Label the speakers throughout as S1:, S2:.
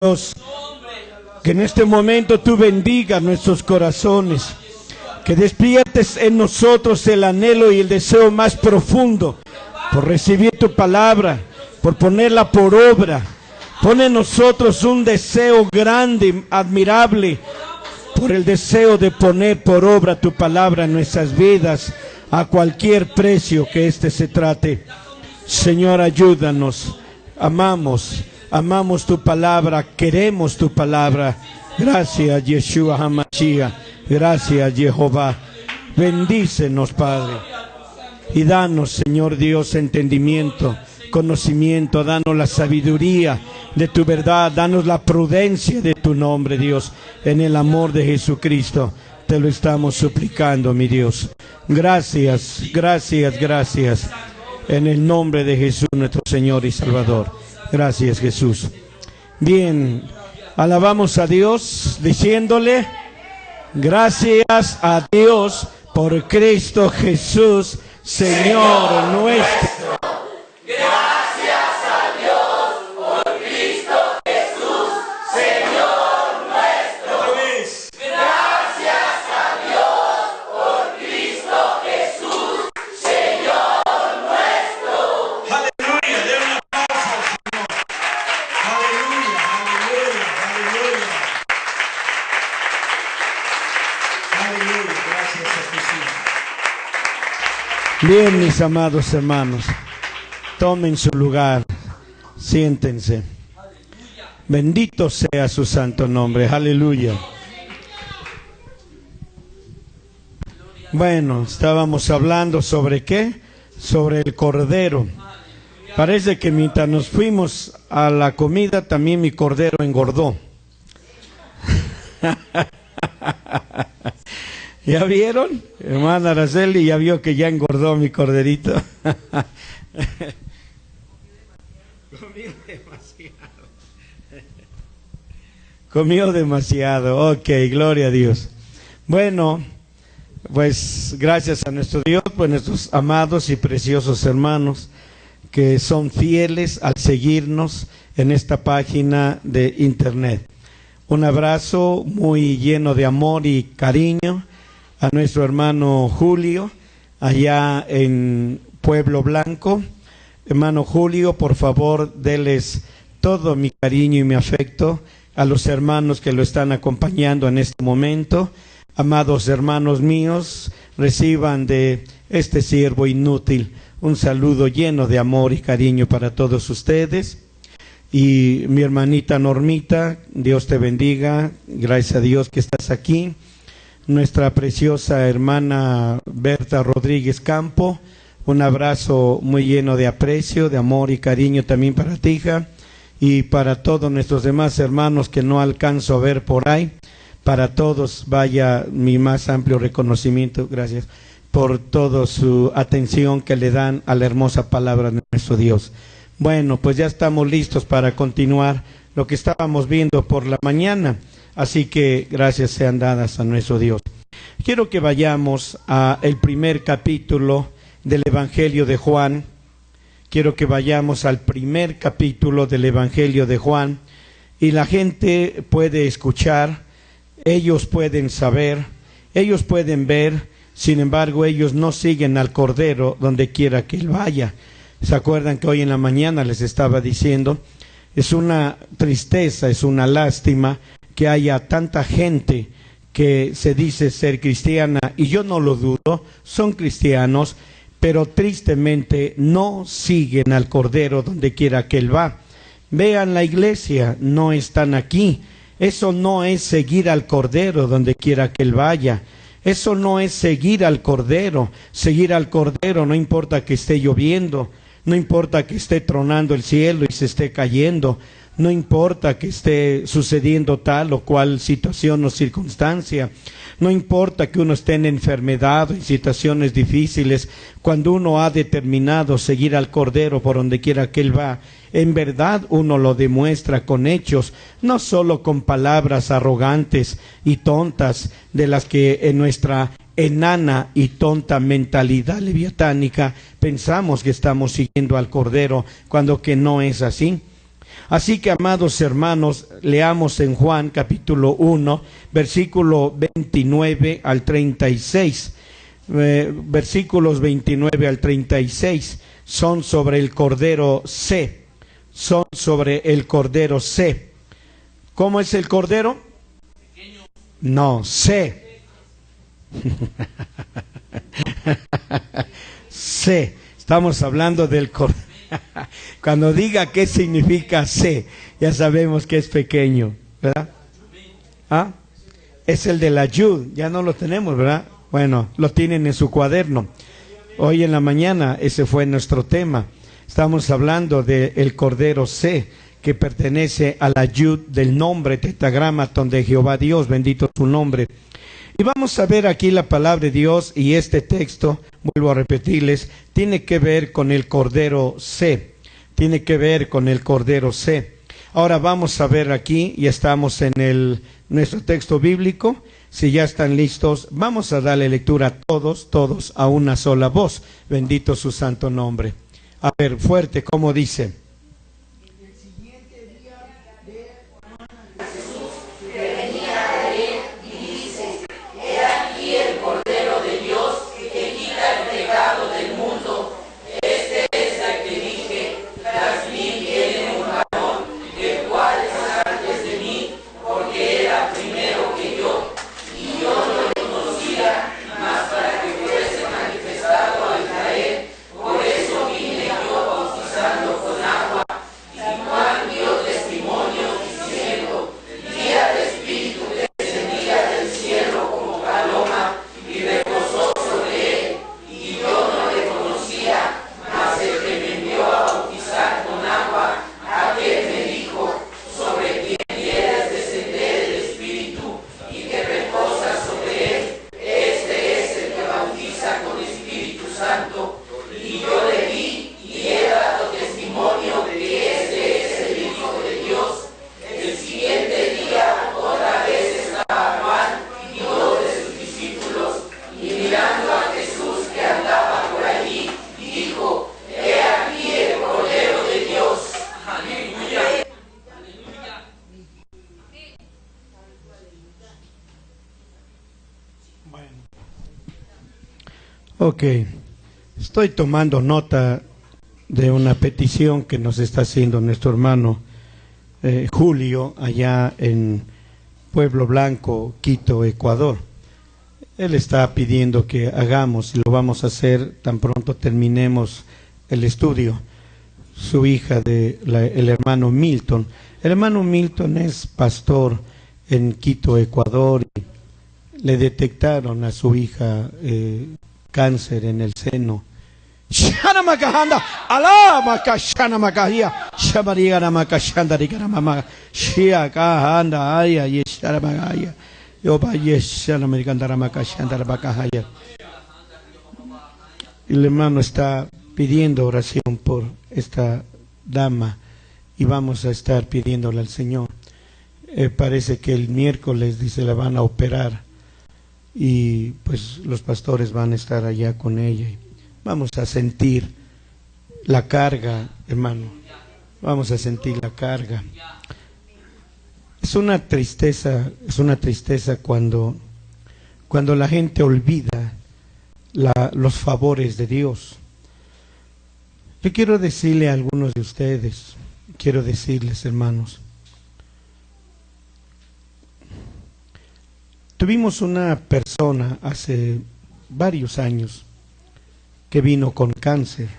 S1: Dios, que en este momento tú bendigas nuestros corazones, que despiertes en nosotros el anhelo y el deseo más profundo por recibir tu palabra, por ponerla por obra. Pone en nosotros un deseo grande, admirable, por el deseo de poner por obra tu palabra en nuestras vidas, a cualquier precio que éste se trate. Señor, ayúdanos. Amamos tu palabra, queremos tu palabra. Gracias, Yeshua HaMashiach. Gracias, Jehová. Bendícenos, Padre. Y danos, Señor Dios, entendimiento, conocimiento. Danos la sabiduría de tu verdad. Danos la prudencia de tu nombre, Dios. En el amor de Jesucristo te lo estamos suplicando, mi Dios. Gracias, gracias, gracias. En el nombre de Jesús, nuestro Señor y Salvador. Gracias, Jesús. Bien, alabamos a Dios diciéndole: gracias a Dios por Cristo Jesús, Señor nuestro. Bien, mis amados hermanos, tomen su lugar, siéntense. Bendito sea su santo nombre, aleluya. Bueno, estábamos hablando sobre ¿qué? Sobre el cordero. Parece que mientras nos fuimos a la comida, también mi cordero engordó. ¿Ya vieron? Hermana Araceli, ya vio que ya engordó mi corderito. Comió demasiado. Comió demasiado. Ok, gloria a Dios. Bueno, pues gracias a nuestro Dios, pues nuestros amados y preciosos hermanos que son fieles al seguirnos en esta página de internet. Un abrazo muy lleno de amor y cariño a nuestro hermano Julio, allá en Pueblo Blanco. Hermano Julio, por favor, déles todo mi cariño y mi afecto a los hermanos que lo están acompañando en este momento. Amados hermanos míos, reciban de este siervo inútil un saludo lleno de amor y cariño para todos ustedes. Y mi hermanita Normita, Dios te bendiga, gracias a Dios que estás aquí. Nuestra preciosa hermana Berta Rodríguez Campo, un abrazo muy lleno de aprecio, de amor y cariño también para ti, hija, y para todos nuestros demás hermanos que no alcanzo a ver por ahí. Para todos vaya mi más amplio reconocimiento, gracias por toda su atención que le dan a la hermosa palabra de nuestro Dios. Bueno, pues ya estamos listos para continuar lo que estábamos viendo por la mañana. Así que gracias sean dadas a nuestro Dios. Quiero que vayamos al primer capítulo del Evangelio de Juan. Quiero que vayamos al primer capítulo del Evangelio de Juan. Y la gente puede escuchar, ellos pueden saber, ellos pueden ver. Sin embargo, ellos no siguen al Cordero donde quiera que él vaya. ¿Se acuerdan que hoy en la mañana les estaba diciendo? Es una tristeza, es una lástima que haya tanta gente que se dice ser cristiana, y yo no lo dudo, son cristianos, pero tristemente no siguen al Cordero donde quiera que él va. Vean la iglesia, no están aquí. Eso no es seguir al Cordero donde quiera que él vaya. Eso no es seguir al Cordero. Seguir al Cordero no importa que esté lloviendo, no importa que esté tronando el cielo y se esté cayendo, no importa que esté sucediendo tal o cual situación o circunstancia, no importa que uno esté en enfermedad o en situaciones difíciles, cuando uno ha determinado seguir al Cordero por donde quiera que él va, en verdad uno lo demuestra con hechos, no solo con palabras arrogantes y tontas de las que en nuestra enana y tonta mentalidad leviatánica pensamos que estamos siguiendo al Cordero, cuando que no es así. Así que, amados hermanos, leamos en Juan capítulo 1, versículo 29 al 36. Versículos 29 al 36 son sobre el Cordero C. Son sobre el Cordero C. ¿Cómo es el Cordero? No, C. C. Estamos hablando del Cordero. Cuando diga qué significa C, ya sabemos que es pequeño, ¿verdad? ¿Ah? Es el de la Yud, ya no lo tenemos, ¿verdad? Bueno, lo tienen en su cuaderno. Hoy en la mañana ese fue nuestro tema. Estamos hablando del Cordero C, que pertenece a la Yud del nombre tetragramaton de Jehová Dios, bendito su nombre. Y vamos a ver aquí la palabra de Dios, y este texto, vuelvo a repetirles, tiene que ver con el Cordero C. Tiene que ver con el Cordero C. Ahora vamos a ver aquí, ya estamos en nuestro texto bíblico. Si ya están listos, vamos a darle lectura a todos, a una sola voz. Bendito su santo nombre. A ver, fuerte, ¿cómo dice? Ok, estoy tomando nota de una petición que nos está haciendo nuestro hermano Julio, allá en Pueblo Blanco, Quito, Ecuador. Él está pidiendo que hagamos, y lo vamos a hacer tan pronto terminemos el estudio, su hija el hermano Milton. El hermano Milton es pastor en Quito, Ecuador, y le detectaron a su hija cáncer en el seno. Shana makahanda, ala makashana makahia, shamariga makashanda rigana mama, shia kahanda aya yeshara magaya, yoba yeshana merigandara makashanda makahaya. El hermano está pidiendo oración por esta dama y vamos a estar pidiéndole al Señor. Parece que el miércoles dice la van a operar y pues los pastores van a estar allá con ella. Vamos a sentir la carga, hermano. Vamos a sentir la carga. Es una tristeza cuando la gente olvida los favores de Dios. Yo quiero decirle a algunos de ustedes, quiero decirles, hermanos, tuvimos una persona hace varios años que vino con cáncer.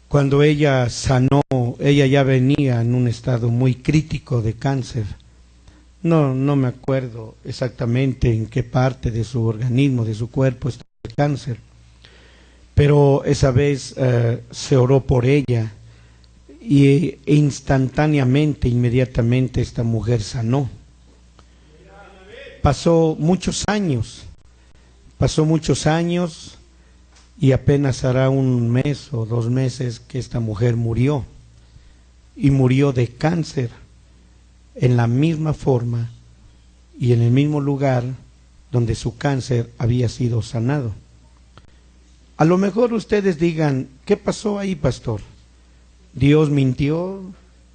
S1: Cuando ella sanó, ella ya venía en un estado muy crítico de cáncer. No me acuerdo exactamente en qué parte de su organismo, de su cuerpo estaba el cáncer. Pero esa vez se oró por ella y instantáneamente, inmediatamente esta mujer sanó. Pasó muchos años y apenas hará un mes o 2 meses que esta mujer murió, y murió de cáncer en la misma forma y en el mismo lugar donde su cáncer había sido sanado. A lo mejor ustedes digan, ¿qué pasó ahí, pastor? ¿Dios mintió?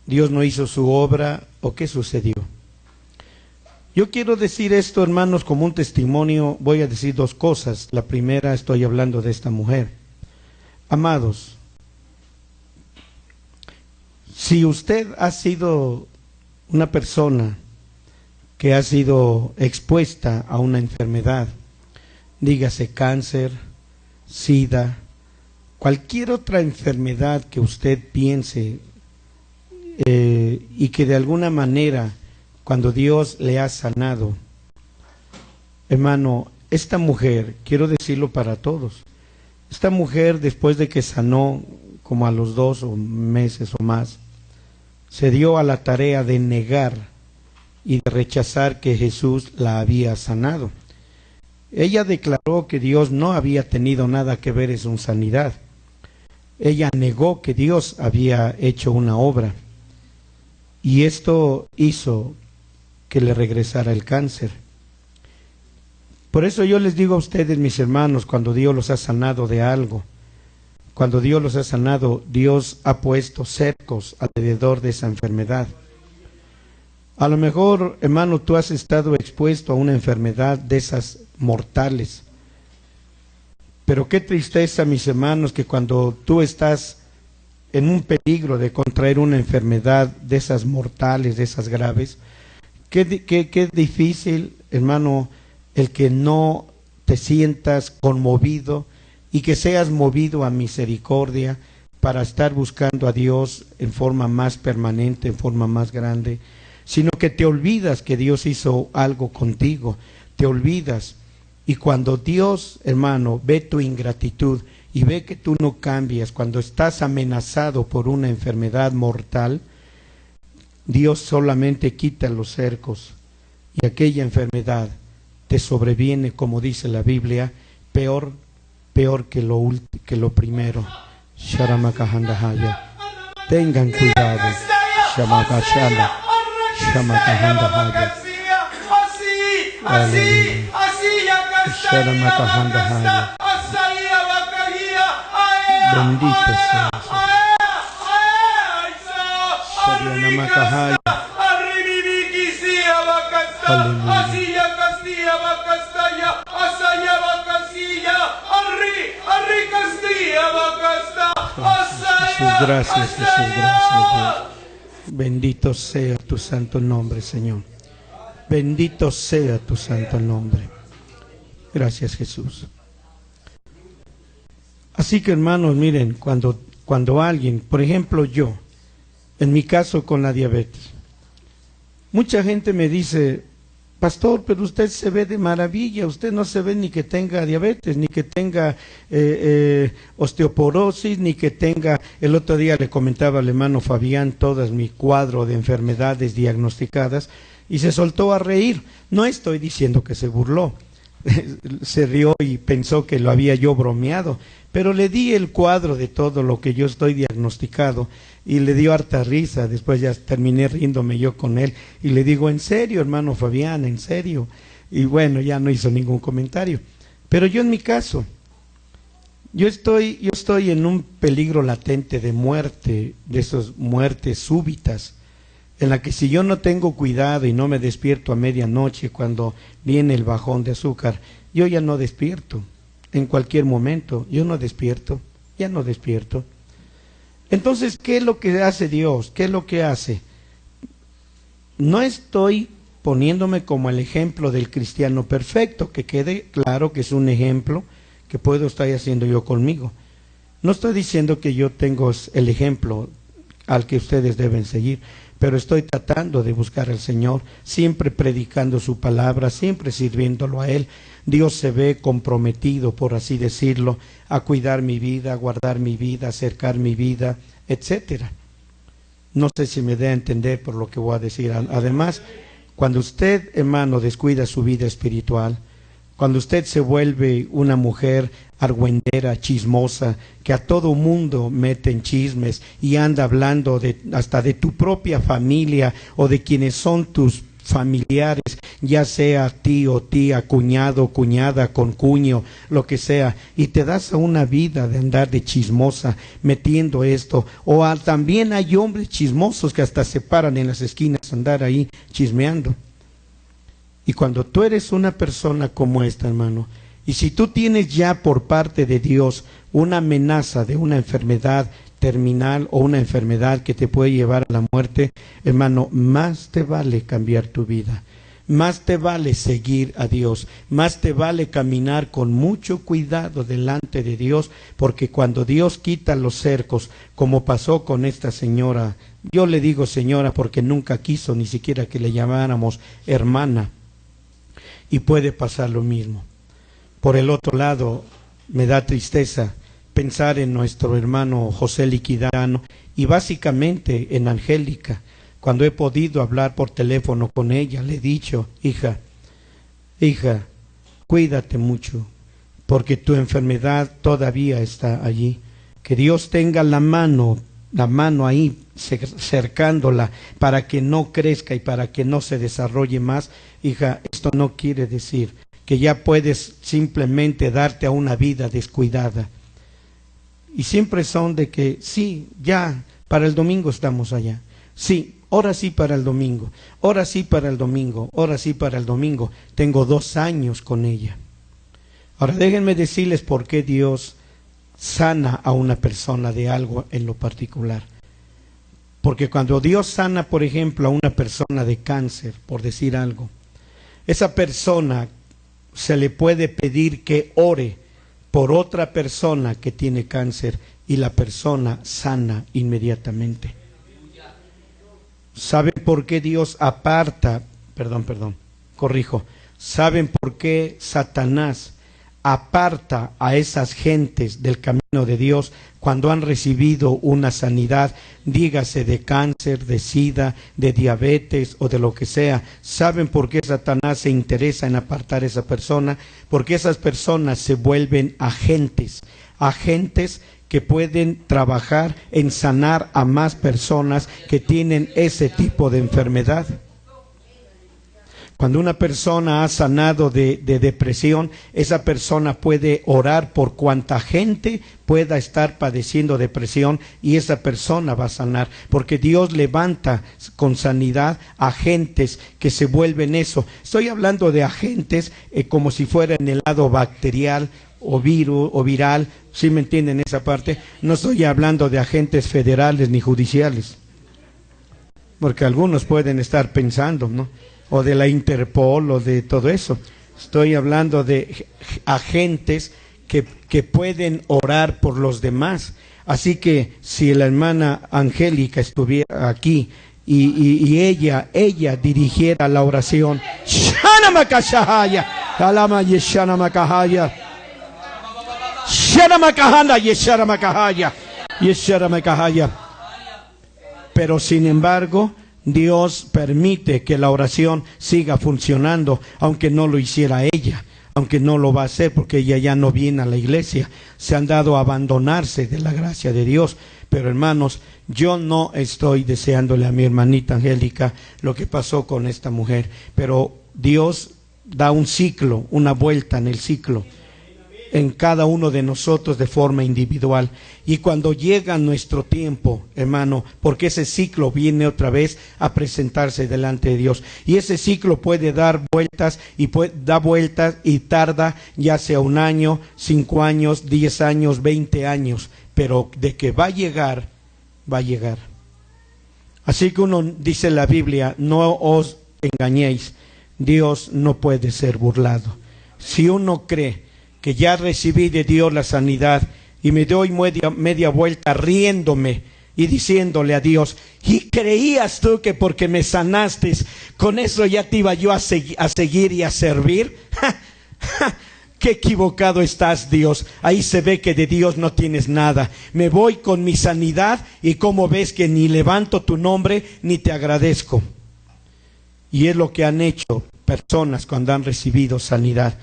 S1: ¿Dios no hizo su obra? ¿O qué sucedió? Yo quiero decir esto, hermanos, como un testimonio. Voy a decir dos cosas. La primera, estoy hablando de esta mujer. Amados, si usted ha sido una persona que ha sido expuesta a una enfermedad, dígase cáncer, SIDA, cualquier otra enfermedad que usted piense y que de alguna manera cuando Dios le ha sanado, hermano, esta mujer, quiero decirlo para todos, esta mujer después de que sanó como a los 2 meses o más, se dio a la tarea de negar y de rechazar que Jesús la había sanado. Ella declaró que Dios no había tenido nada que ver en su sanidad. Ella negó que Dios había hecho una obra. Y esto hizo que le regresara el cáncer. Por eso yo les digo a ustedes, mis hermanos, cuando Dios los ha sanado de algo, cuando Dios los ha sanado, Dios ha puesto cercos alrededor de esa enfermedad. A lo mejor, hermano, tú has estado expuesto a una enfermedad de esas mortales. Pero qué tristeza, mis hermanos, que cuando tú estás en un peligro de contraer una enfermedad de esas mortales, de esas graves, qué difícil, hermano, el que no te sientas conmovido y que seas movido a misericordia para estar buscando a Dios en forma más permanente, en forma más grande, sino que te olvidas que Dios hizo algo contigo, te olvidas. Y cuando Dios, hermano, ve tu ingratitud y ve que tú no cambias, cuando estás amenazado por una enfermedad mortal, Dios solamente quita los cercos y aquella enfermedad te sobreviene, como dice la Biblia, peor que lo primero. Sharamakahandahaya. Tengan cuidado. Shamakashanda. Shamakahanda. Shamakahanda. Bendito sea. Shamakahaya. Jesús, gracias, Jesús, gracias, Dios. Bendito sea tu santo nombre, Señor. Bendito sea tu santo nombre. Gracias, Jesús. Así que, hermanos, miren, cuando alguien, por ejemplo yo, en mi caso con la diabetes, mucha gente me dice: pastor, pero usted se ve de maravilla, usted no se ve ni que tenga diabetes, ni que tenga osteoporosis, ni que tenga... El otro día le comentaba al hermano Fabián todo mi cuadro de enfermedades diagnosticadas y se soltó a reír. No estoy diciendo que se burló, se rió y pensó que lo había yo bromeado, pero le di el cuadro de todo lo que yo estoy diagnosticado y le dio harta risa. Después ya terminé riéndome yo con él y le digo: en serio, hermano Fabián, en serio. Y bueno, ya no hizo ningún comentario. Pero yo en mi caso, yo estoy en un peligro latente de muerte, de esas muertes súbitas, en la que si yo no tengo cuidado y no me despierto a medianoche cuando viene el bajón de azúcar, yo ya no despierto. En cualquier momento, yo no despierto, ya no despierto. Entonces, ¿qué es lo que hace Dios? ¿Qué es lo que hace? No estoy poniéndome como el ejemplo del cristiano perfecto, que quede claro que es un ejemplo que puedo estar haciendo yo conmigo. No estoy diciendo que yo tengo el ejemplo al que ustedes deben seguir, pero estoy tratando de buscar al Señor, siempre predicando su palabra, siempre sirviéndolo a Él. Dios se ve comprometido, por así decirlo, a cuidar mi vida, a guardar mi vida, a acercar mi vida, etcétera. No sé si me dé a entender por lo que voy a decir. Además, cuando usted, hermano, descuida su vida espiritual, cuando usted se vuelve una mujer argüendera, chismosa, que a todo mundo mete en chismes y anda hablando hasta de tu propia familia o de quienes son tus familiares, ya sea tío, tía, cuñado, cuñada, concuño, lo que sea, y te das a una vida de andar de chismosa, metiendo esto, también hay hombres chismosos que hasta se paran en las esquinas a andar ahí chismeando. Y cuando tú eres una persona como esta, hermano, y si tú tienes ya por parte de Dios una amenaza de una enfermedad terminal o una enfermedad que te puede llevar a la muerte, hermano, más te vale cambiar tu vida, más te vale seguir a Dios, más te vale caminar con mucho cuidado delante de Dios, porque cuando Dios quita los cercos, como pasó con esta señora, yo le digo señora porque nunca quiso ni siquiera que le llamáramos hermana, y puede pasar lo mismo. Por el otro lado, me da tristeza pensar en nuestro hermano José Liquidano y básicamente en Angélica. Cuando he podido hablar por teléfono con ella, le he dicho, hija, cuídate mucho, porque tu enfermedad todavía está allí. Que Dios tenga la mano ahí cercándola para que no crezca y para que no se desarrolle más. Hija, esto no quiere decir que ya puedes simplemente darte a una vida descuidada. Y siempre son de que, sí, ya, para el domingo estamos allá. Sí, ahora sí para el domingo, ahora sí para el domingo, ahora sí para el domingo. Tengo 2 años con ella. Ahora déjenme decirles por qué Dios sana a una persona de algo en lo particular. Porque cuando Dios sana, por ejemplo, a una persona de cáncer, por decir algo, esa persona se le puede pedir que ore por otra persona que tiene cáncer y la persona sana inmediatamente. ¿Saben por qué Dios aparta? ¿Saben por qué Satanás aparta a esas gentes del camino de Dios cuando han recibido una sanidad, dígase de cáncer, de sida, de diabetes o de lo que sea? ¿Saben por qué Satanás se interesa en apartar a esa persona? Porque esas personas se vuelven agentes que pueden trabajar en sanar a más personas que tienen ese tipo de enfermedad. Cuando una persona ha sanado de depresión, esa persona puede orar por cuanta gente pueda estar padeciendo depresión y esa persona va a sanar, porque Dios levanta con sanidad agentes que se vuelven eso. Estoy hablando de agentes como si fuera en el lado bacterial o virus o viral, ¿sí me entienden esa parte? No estoy hablando de agentes federales ni judiciales, porque algunos pueden estar pensando, ¿no? O de la Interpol o de todo eso. Estoy hablando de agentes que pueden orar por los demás. Así que si la hermana Angélica estuviera aquí y ella dirigiera la oración, Shana Makashahaya, Kalama Yeshana Makahaya, Shana Makahana Yeshana Makahaya, Yeshana Makahaya. Pero sin embargo, Dios permite que la oración siga funcionando, aunque no lo hiciera ella, aunque no lo va a hacer porque ella ya no viene a la iglesia, se han dado a abandonarse de la gracia de Dios. Pero hermanos, yo no estoy deseándole a mi hermanita Angélica lo que pasó con esta mujer, pero Dios da un ciclo, una vuelta en el ciclo en cada uno de nosotros de forma individual. Y cuando llega nuestro tiempo, hermano, porque ese ciclo viene otra vez a presentarse delante de Dios, y ese ciclo puede dar vueltas y tarda ya sea 1 año, 5 años, 10 años, 20 años, pero de que va a llegar, va a llegar. Así que uno dice en la Biblia, no os engañéis, Dios no puede ser burlado. Si uno cree que ya recibí de Dios la sanidad y me doy media vuelta riéndome y diciéndole a Dios, ¿y creías tú que porque me sanaste, con eso ya te iba yo a seguir y a servir? Qué equivocado estás, Dios. Ahí se ve que de Dios no tienes nada. Me voy con mi sanidad y como ves que ni levanto tu nombre ni te agradezco. Y es lo que han hecho personas cuando han recibido sanidad.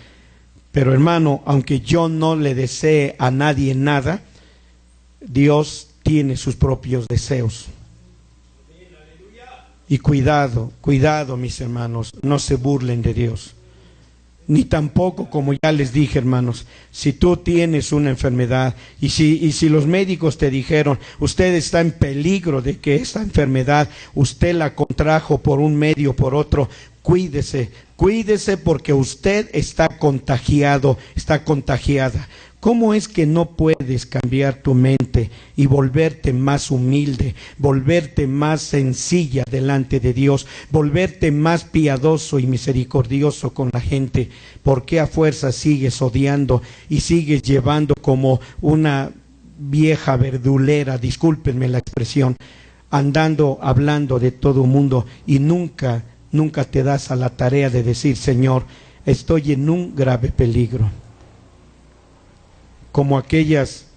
S1: Pero hermano, aunque yo no le desee a nadie nada, Dios tiene sus propios deseos. Y cuidado, cuidado, mis hermanos, no se burlen de Dios. Ni tampoco, como ya les dije, hermanos, si tú tienes una enfermedad y si los médicos te dijeron, usted está en peligro de que esta enfermedad usted la contrajo por un medio o por otro, cuídese, cuídese porque usted está contagiado, está contagiada. ¿Cómo es que no puedes cambiar tu mente y volverte más humilde, volverte más sencilla delante de Dios, volverte más piadoso y misericordioso con la gente? ¿Por qué a fuerza sigues odiando y sigues llevando como una vieja verdulera, discúlpenme la expresión, andando, hablando de todo el mundo y nunca te das a la tarea de decir, Señor, estoy en un grave peligro? Como aquellas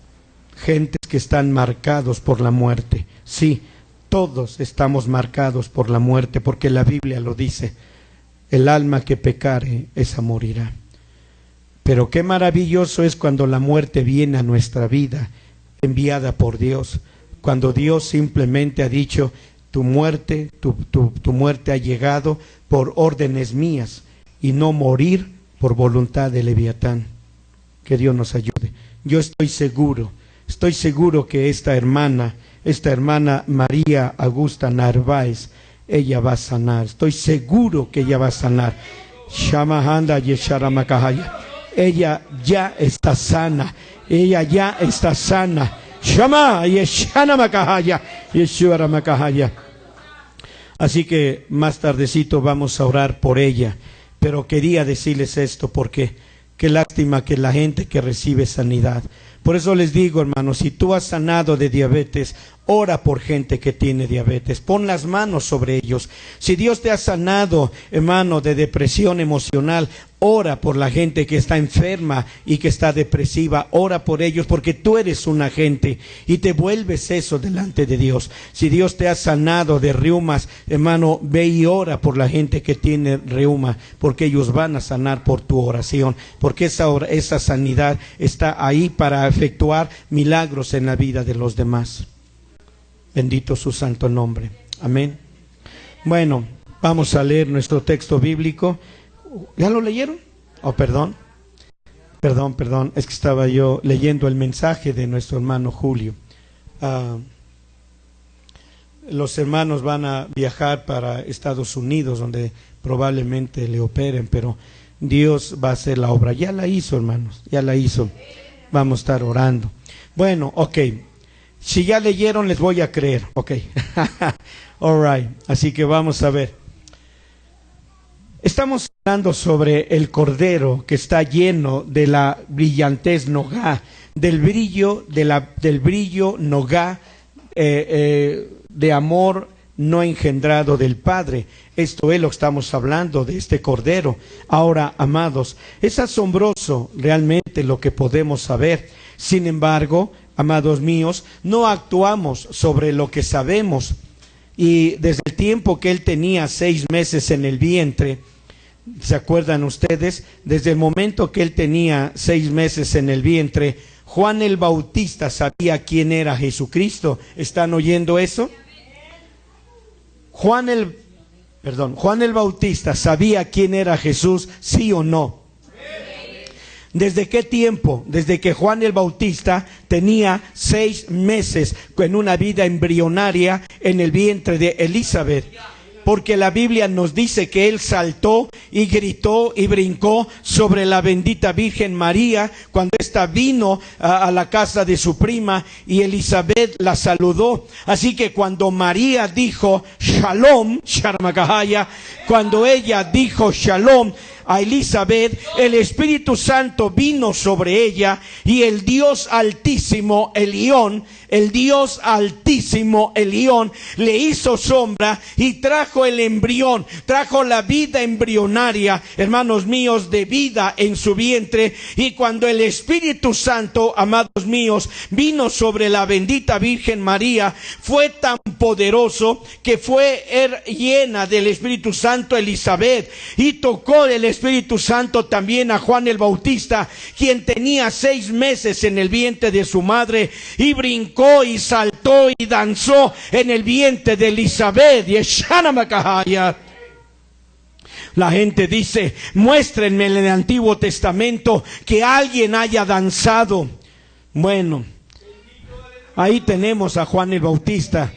S1: gentes que están marcados por la muerte. Sí, todos estamos marcados por la muerte, porque la Biblia lo dice, el alma que pecare, esa morirá. Pero qué maravilloso es cuando la muerte viene a nuestra vida, enviada por Dios, cuando Dios simplemente ha dicho, tu muerte ha llegado por órdenes mías, y no morir por voluntad de Leviatán. Que Dios nos ayude. Yo estoy seguro que esta hermana María Augusta Narváez, ella va a sanar. Estoy seguro que ella va a sanar. Shamahanda Yesharamakahaya. Ella ya está sana. Ella ya está sana. Shama Yeshanamakahaya. Yeshuramakahaya. Así que más tardecito vamos a orar por ella. Pero quería decirles esto porque qué lástima que la gente que recibe sanidad. Por eso les digo, hermanos, si tú has sanado de diabetes, ora por gente que tiene diabetes. Pon las manos sobre ellos. Si Dios te ha sanado, hermano, de depresión emocional, ora por la gente que está enferma y que está depresiva. Ora por ellos porque tú eres un agente y te vuelves eso delante de Dios. Si Dios te ha sanado de reumas, hermano, ve y ora por la gente que tiene reuma, porque ellos van a sanar por tu oración, porque esa sanidad está ahí para efectuar milagros en la vida de los demás. Bendito su santo nombre. Amén. Bueno, vamos a leer nuestro texto bíblico. ¿Ya lo leyeron? Oh, perdón. Es que estaba yo leyendo el mensaje de nuestro hermano Julio. Los hermanos van a viajar para Estados Unidos, donde probablemente le operen, pero Dios va a hacer la obra. Ya la hizo, hermanos, ya la hizo. Vamos a estar orando. Bueno, ok. Si ya leyeron, les voy a creer. Ok. All right. Así que vamos a ver. Estamos hablando sobre el cordero que está lleno de la brillantez nogá, del brillo nogá, de amor no engendrado del Padre. Esto es lo que estamos hablando de este cordero. Ahora, amados, es asombroso realmente lo que podemos saber. Sin embargo, amados míos, no actuamos sobre lo que sabemos. Y desde el tiempo que él tenía 6 meses en el vientre, ¿se acuerdan ustedes? Desde el momento que él tenía 6 meses en el vientre, Juan el Bautista sabía quién era Jesucristo. ¿Están oyendo eso? Juan el Bautista sabía quién era Jesús, ¿sí o no? ¿Desde qué tiempo? Desde que Juan el Bautista tenía 6 meses en una vida embrionaria en el vientre de Elizabeth. Porque la Biblia nos dice que él saltó y gritó y brincó sobre la bendita Virgen María cuando ésta vino a la casa de su prima y Elizabeth la saludó. Así que cuando María dijo Shalom, Sharmakahaya, cuando ella dijo Shalom a Elizabeth, el Espíritu Santo vino sobre ella y el Dios Altísimo, Elión, le hizo sombra y trajo el embrión, trajo la vida embrionaria, hermanos míos, de vida en su vientre. Y cuando el Espíritu Santo, amados míos, vino sobre la bendita Virgen María, fue tan poderoso que fue llena del Espíritu Santo Elizabeth y tocó el Espíritu Santo también a Juan el Bautista, quien tenía 6 meses en el vientre de su madre, y brincó y saltó y danzó en el vientre de Elizabeth. Y la gente dice: muéstrenme en el Antiguo Testamento que alguien haya danzado. Bueno, ahí tenemos a Juan el Bautista,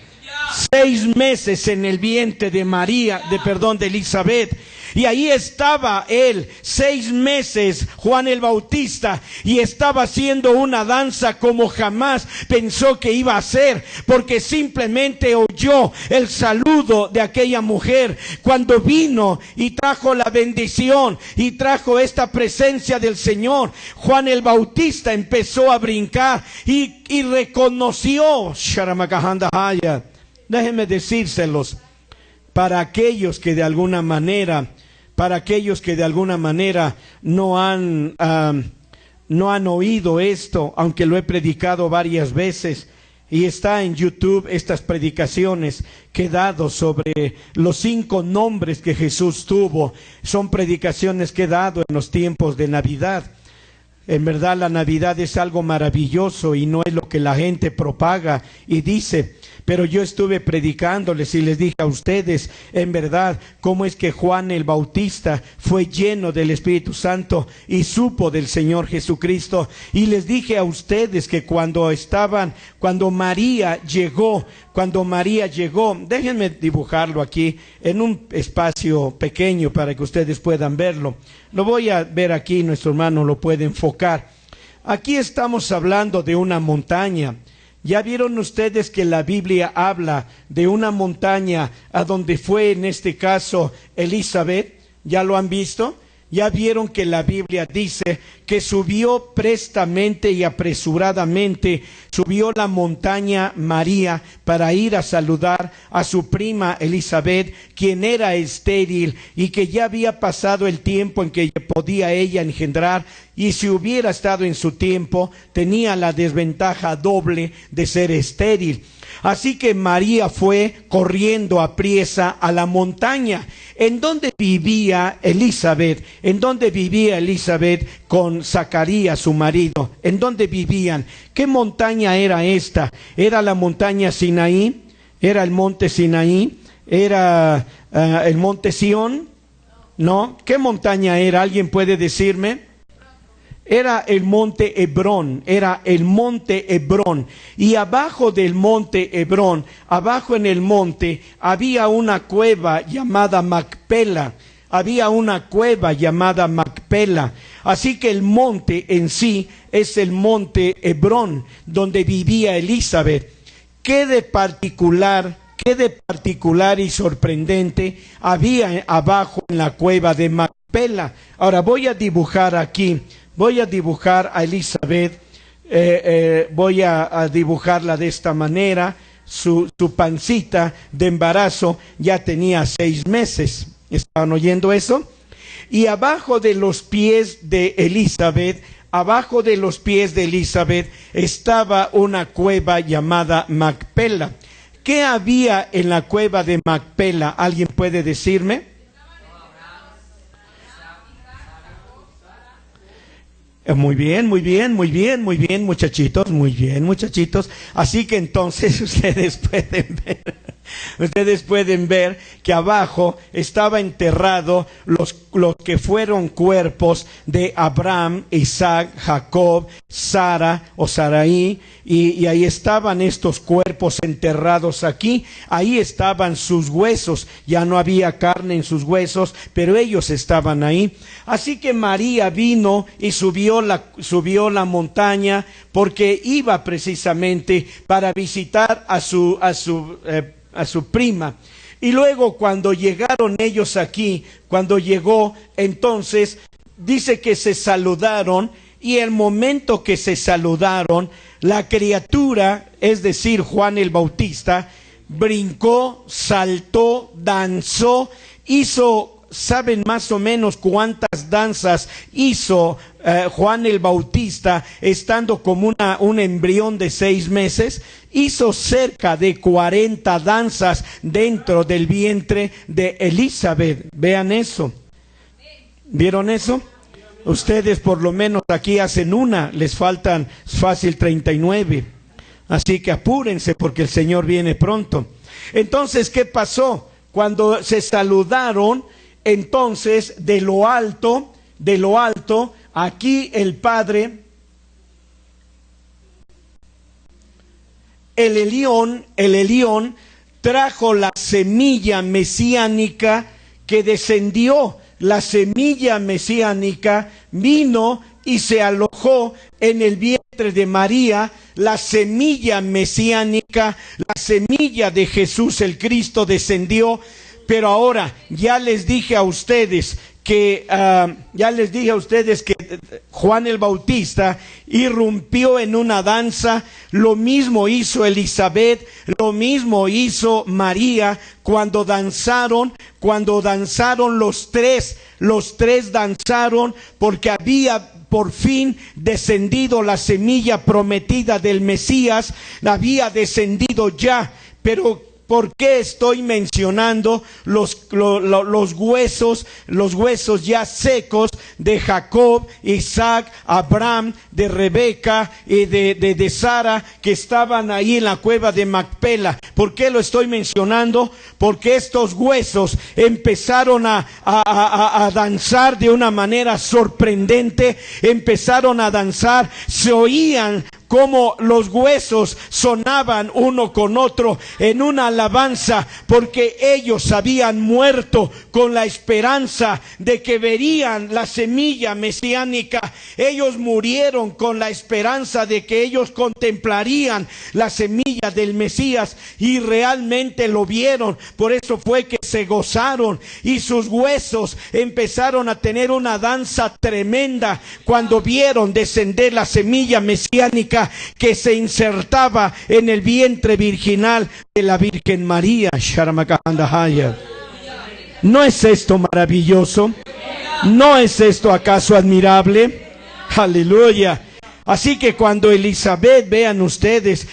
S1: 6 meses en el vientre de de Elizabeth. Y ahí estaba él, 6 meses, Juan el Bautista, y estaba haciendo una danza como jamás pensó que iba a hacer, porque simplemente oyó el saludo de aquella mujer cuando vino y trajo la bendición y trajo esta presencia del Señor. Juan el Bautista empezó a brincar y reconoció. Déjenme decírselos, para aquellos que de alguna manera no han oído esto, aunque lo he predicado varias veces, y está en YouTube estas predicaciones que he dado sobre los 5 nombres que Jesús tuvo. Son predicaciones que he dado en los tiempos de Navidad. En verdad, la Navidad es algo maravilloso y no es lo que la gente propaga y dice. Pero yo estuve predicándoles y les dije a ustedes, en verdad, cómo es que Juan el Bautista fue lleno del Espíritu Santo y supo del Señor Jesucristo. Y les dije a ustedes que cuando María llegó, déjenme dibujarlo aquí en un espacio pequeño para que ustedes puedan verlo. Lo voy a ver aquí, nuestro hermano lo puede enfocar. Aquí estamos hablando de una montaña. ¿Ya vieron ustedes que la Biblia habla de una montaña a donde fue en este caso Elizabeth? ¿Ya lo han visto? ¿Ya vieron que la Biblia dice que subió prestamente y apresuradamente, subió la montaña María para ir a saludar a su prima Elizabeth, quien era estéril y que ya había pasado el tiempo en que podía ella engendrar? Y si hubiera estado en su tiempo, tenía la desventaja doble de ser estéril. Así que María fue corriendo apriesa a la montaña. ¿En dónde vivía Elizabeth? ¿En dónde vivía Elizabeth con Zacarías, su marido? ¿En dónde vivían? ¿Qué montaña era esta? ¿Era la montaña Sinaí? ¿Era el monte Sinaí? ¿Era el monte Sión? ¿No? ¿Qué montaña era? ¿Alguien puede decirme? Era el monte Hebrón, y abajo del monte Hebrón, abajo en el monte, había una cueva llamada Macpela, así que el monte en sí es el monte Hebrón, donde vivía Elizabeth. ¿Qué de particular y sorprendente había abajo en la cueva de Macpela? Ahora voy a dibujar aquí. Voy a dibujar a Elizabeth, voy a dibujarla de esta manera. Su pancita de embarazo ya tenía 6 meses. ¿Estaban oyendo eso? Y abajo de los pies de Elizabeth, estaba una cueva llamada Macpela. ¿Qué había en la cueva de Macpela? ¿Alguien puede decirme? Muy bien, muchachitos. Así que entonces ustedes pueden ver que abajo estaba enterrado los que fueron cuerpos de Abraham, Isaac, Jacob, Sara o Sarai, y ahí estaban estos cuerpos enterrados aquí. Ahí estaban sus huesos, ya no había carne en sus huesos, pero ellos estaban ahí. Así que María vino y subió la montaña porque iba precisamente para visitar a su prima. Y luego cuando llegaron ellos aquí, cuando llegó, entonces dice que se saludaron, y el momento que se saludaron, la criatura, es decir, Juan el Bautista, brincó, saltó, danzó, hizo... ¿Saben más o menos cuántas danzas hizo Juan el Bautista estando como un embrión de 6 meses? Hizo cerca de 40 danzas dentro del vientre de Elizabeth. Vean eso. ¿Vieron eso? Ustedes por lo menos aquí hacen una, les faltan fácil 39. Así que apúrense porque el Señor viene pronto. Entonces, ¿qué pasó? Cuando se saludaron, entonces de lo alto, aquí el Padre, el Elión trajo la semilla mesiánica que descendió. La semilla mesiánica vino y se alojó en el vientre de María. La semilla mesiánica, la semilla de Jesús el Cristo descendió. Pero ahora ya les dije a ustedes que Juan el Bautista irrumpió en una danza. Lo mismo hizo Elizabeth, lo mismo hizo María cuando danzaron los tres danzaron porque había por fin descendido la semilla prometida del Mesías, había descendido ya. Pero ¿por qué estoy mencionando los huesos ya secos de Jacob, Isaac, Abraham, de Rebeca y de Sara que estaban ahí en la cueva de Macpela? ¿Por qué lo estoy mencionando? Porque estos huesos empezaron a danzar de una manera sorprendente, empezaron a danzar, se oían como los huesos sonaban uno con otro en una alabanza, porque ellos habían muerto con la esperanza de que verían la semilla mesiánica. Ellos murieron con la esperanza de que ellos contemplarían la semilla del Mesías y realmente lo vieron. Por eso fue que se gozaron y sus huesos empezaron a tener una danza tremenda cuando vieron descender la semilla mesiánica que se insertaba en el vientre virginal de la Virgen María. ¿No es esto maravilloso? ¿No es esto acaso admirable? Aleluya. Así que cuando Elizabeth, vean ustedes,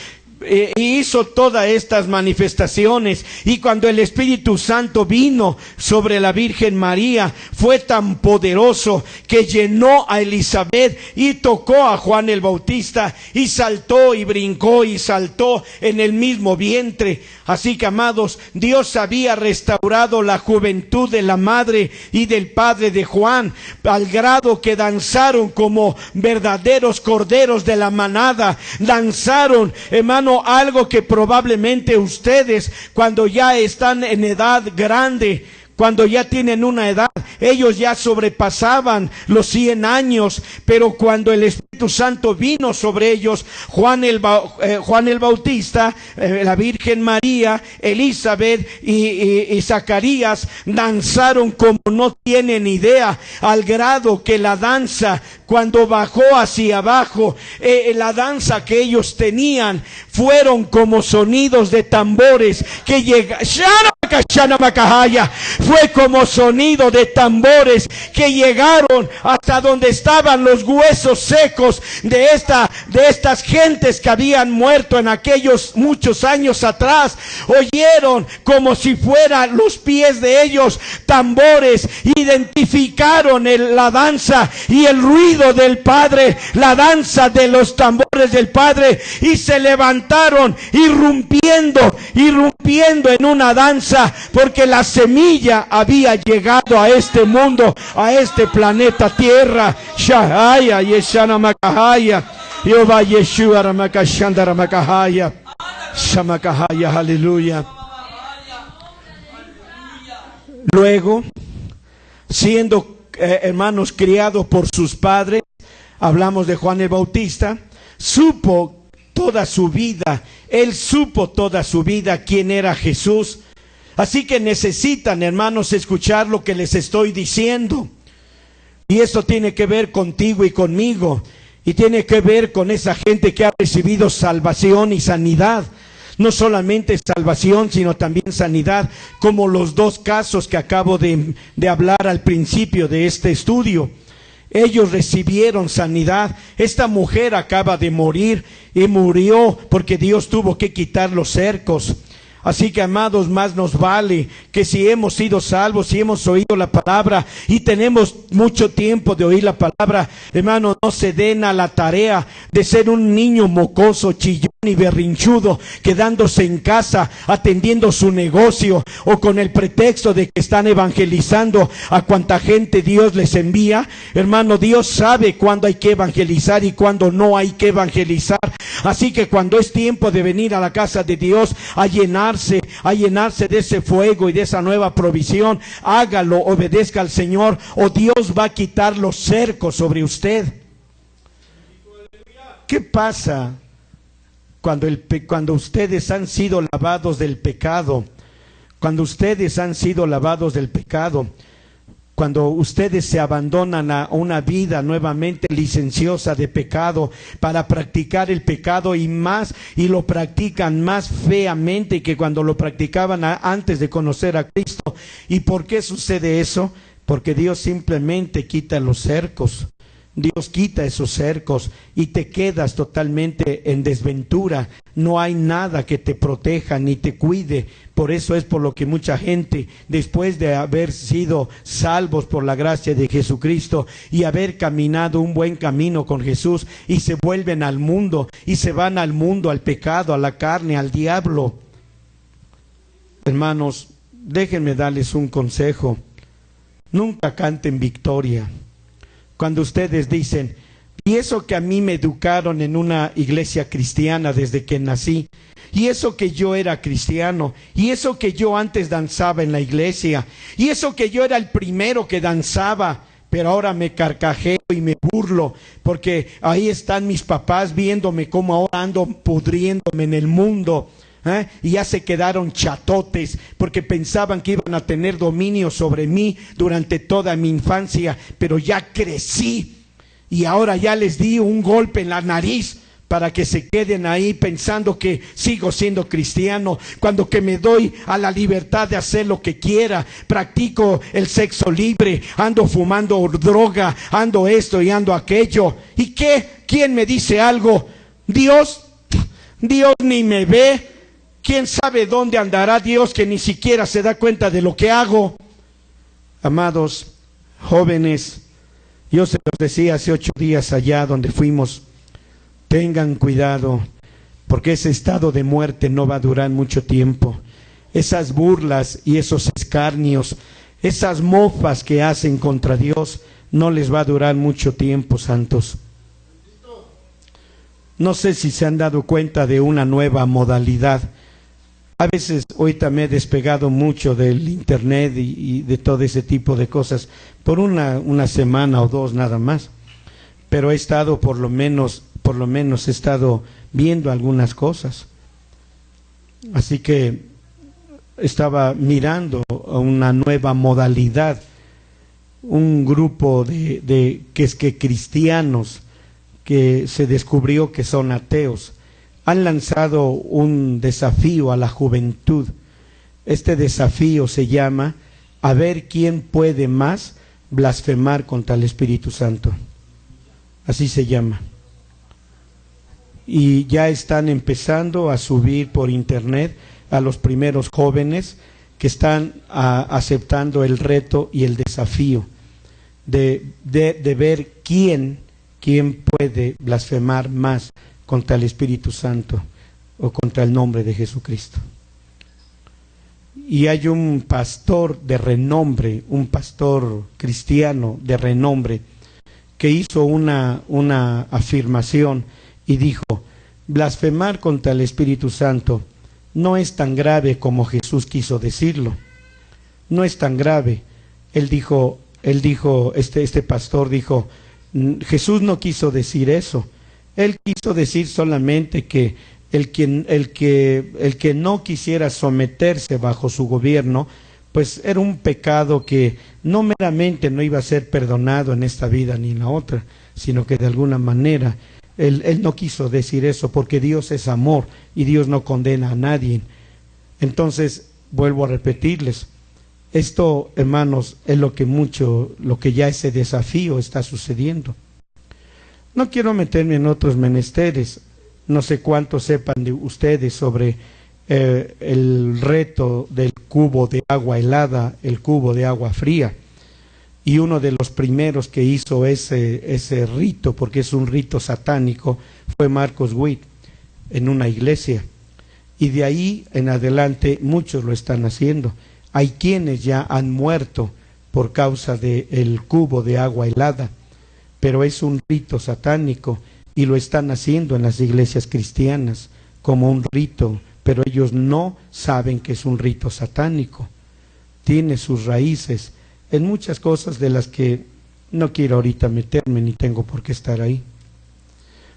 S1: hizo todas estas manifestaciones, y cuando el Espíritu Santo vino sobre la Virgen María, fue tan poderoso que llenó a Elizabeth y tocó a Juan el Bautista y saltó y brincó y saltó en el mismo vientre. Así que, amados, Dios había restaurado la juventud de la madre y del padre de Juan, al grado que danzaron como verdaderos corderos de la manada. Danzaron, hermano, algo que probablemente ustedes, cuando ya están en edad grande, cuando ya tienen una edad, ellos ya sobrepasaban los 100 años, pero cuando el Espíritu Santo vino sobre ellos, Juan el Bautista, la Virgen María, Elizabeth y Zacarías danzaron como no tienen idea, al grado que la danza, cuando bajó hacia abajo, la danza que ellos tenían fueron como sonidos de tambores que llegaron. Fue como sonido de tambores que llegaron hasta donde estaban los huesos secos de estas gentes que habían muerto en aquellos muchos años atrás. Oyeron como si fueran los pies de ellos tambores. Identificaron la danza y el ruido del Padre, la danza de los tambores del Padre, y se levantaron irrumpiendo en una danza, porque la semilla había llegado a este mundo, a este planeta Tierra. Shahaya Yeshana Makahaya, Yoba Yeshua Ramakashandara Makahaya, Shamakahaya, aleluya. Luego, siendo hermanos criados por sus padres, hablamos de Juan el Bautista, supo toda su vida, él supo toda su vida quién era Jesús. Así que necesitan, hermanos, escuchar lo que les estoy diciendo. Y esto tiene que ver contigo y conmigo. Y tiene que ver con esa gente que ha recibido salvación y sanidad. No solamente salvación, sino también sanidad, como los dos casos que acabo de hablar al principio de este estudio. Ellos recibieron sanidad. Esta mujer acaba de morir y murió porque Dios tuvo que quitar los cercos. Así que, amados, más nos vale que si hemos sido salvos, si hemos oído la palabra y tenemos mucho tiempo de oír la palabra, hermanos, no se den a la tarea de ser un niño mocoso, chillón y berrinchudo, quedándose en casa, atendiendo su negocio o con el pretexto de que están evangelizando a cuanta gente Dios les envía. Hermano, Dios sabe cuándo hay que evangelizar y cuándo no hay que evangelizar. Así que cuando es tiempo de venir a la casa de Dios a llenarse de ese fuego y de esa nueva provisión, hágalo, obedezca al Señor, o Dios va a quitar los cercos sobre usted. ¿Qué pasa cuando ustedes han sido lavados del pecado? Cuando ustedes han sido lavados del pecado, cuando ustedes se abandonan a una vida nuevamente licenciosa de pecado para practicar el pecado y lo practican más feamente que cuando lo practicaban antes de conocer a Cristo. ¿Y por qué sucede eso? Porque Dios simplemente quita los cercos. Dios quita esos cercos y te quedas totalmente en desventura. No hay nada que te proteja ni te cuide. Por eso es por lo que mucha gente, después de haber sido salvos por la gracia de Jesucristo y haber caminado un buen camino con Jesús, y se vuelven al mundo y se van al mundo, al pecado, a la carne, al diablo. Hermanos, déjenme darles un consejo. Nunca canten victoria. Cuando ustedes dicen, y eso que a mí me educaron en una iglesia cristiana desde que nací, y eso que yo era cristiano, y eso que yo antes danzaba en la iglesia, y eso que yo era el primero que danzaba, pero ahora me carcajeo y me burlo, porque ahí están mis papás viéndome cómo ahora ando pudriéndome en el mundo. Y ya se quedaron chatotes porque pensaban que iban a tener dominio sobre mí durante toda mi infancia, pero ya crecí y ahora ya les di un golpe en la nariz para que se queden ahí pensando que sigo siendo cristiano, cuando que me doy a la libertad de hacer lo que quiera, practico el sexo libre, ando fumando droga, ando esto y ando aquello. ¿Y qué? ¿Quién me dice algo? Dios ni me ve. ¿Quién sabe dónde andará Dios, que ni siquiera se da cuenta de lo que hago? Amados jóvenes, yo se los decía hace 8 días allá donde fuimos, tengan cuidado, porque ese estado de muerte no va a durar mucho tiempo. Esas burlas y esos escarnios, esas mofas que hacen contra Dios, no les va a durar mucho tiempo, santos. No sé si se han dado cuenta de una nueva modalidad. A veces ahorita me he despegado mucho del internet y de todo ese tipo de cosas por una semana o 2 nada más, pero he estado por lo menos he estado viendo algunas cosas. Así que estaba mirando a una nueva modalidad, un grupo de cristianos que se descubrió que son ateos. Han lanzado un desafío a la juventud. Este desafío se llama a ver quién puede más blasfemar contra el Espíritu Santo. Así se llama. Y ya están empezando a subir por internet a los primeros jóvenes que están aceptando el reto y el desafío de ver quién puede blasfemar más contra el Espíritu Santo o contra el nombre de Jesucristo. Y hay un pastor de renombre, un pastor cristiano de renombre, que hizo una afirmación y dijo: blasfemar contra el Espíritu Santo no es tan grave como Jesús quiso decirlo. No es tan grave. Este pastor dijo: Jesús no quiso decir eso. Él quiso decir solamente que el que no quisiera someterse bajo su gobierno, pues era un pecado que no meramente no iba a ser perdonado en esta vida ni en la otra, sino que de alguna manera él no quiso decir eso, porque Dios es amor y Dios no condena a nadie. Entonces, vuelvo a repetirles, esto, hermanos, es lo que ya ese desafío está sucediendo. No quiero meterme en otros menesteres, no sé cuánto sepan de ustedes sobre el reto del cubo de agua helada, el cubo de agua fría. Y uno de los primeros que hizo ese rito, porque es un rito satánico, fue Marcos Witt en una iglesia. Y de ahí en adelante muchos lo están haciendo. Hay quienes ya han muerto por causa del cubo de agua helada, pero es un rito satánico y lo están haciendo en las iglesias cristianas como un rito, pero ellos no saben que es un rito satánico. Tiene sus raíces en muchas cosas de las que no quiero ahorita meterme ni tengo por qué estar ahí.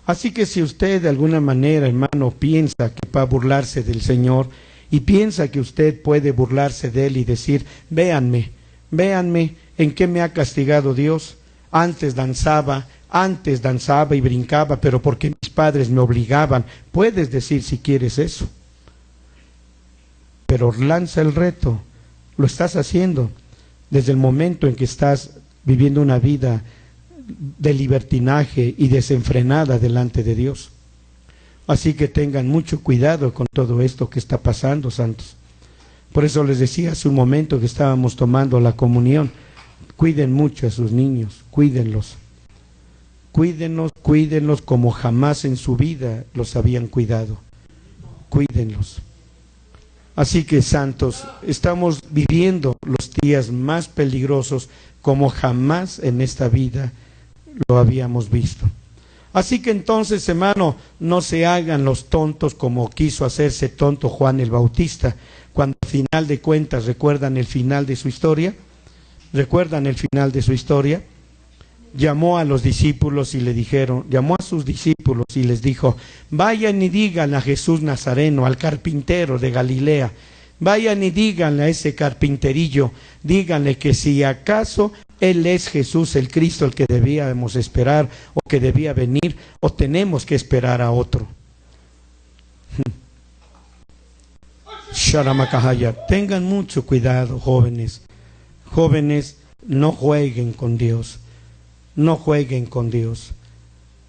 S1: Así que si usted de alguna manera, hermano, piensa que va a burlarse del Señor y piensa que usted puede burlarse de Él y decir, véanme en qué me ha castigado Dios, antes danzaba y brincaba, pero porque mis padres me obligaban, puedes decir si quieres eso. Pero lanza el reto, lo estás haciendo desde el momento en que estás viviendo una vida de libertinaje y desenfrenada delante de Dios. Así que tengan mucho cuidado con todo esto que está pasando, santos. Por eso les decía hace un momento que estábamos tomando la comunión, cuiden mucho a sus niños, cuídenlos como jamás en su vida los habían cuidado, cuídenlos. Así que, santos, estamos viviendo los días más peligrosos como jamás en esta vida lo habíamos visto. Así que entonces, hermano, no se hagan los tontos como quiso hacerse tonto Juan el Bautista, cuando al final de cuentas, ¿recuerdan el final de su historia? ¿Recuerdan el final de su historia? Llamó a los discípulos y le dijeron, llamó a sus discípulos y les dijo, vayan y digan a Jesús Nazareno, al carpintero de Galilea, vayan y díganle a ese carpinterillo, díganle que si acaso Él es Jesús el Cristo, el que debíamos esperar, o que debía venir, o tenemos que esperar a otro. Sharamakahaya. Tengan mucho cuidado, jóvenes. Jóvenes, no jueguen con Dios. No jueguen con Dios.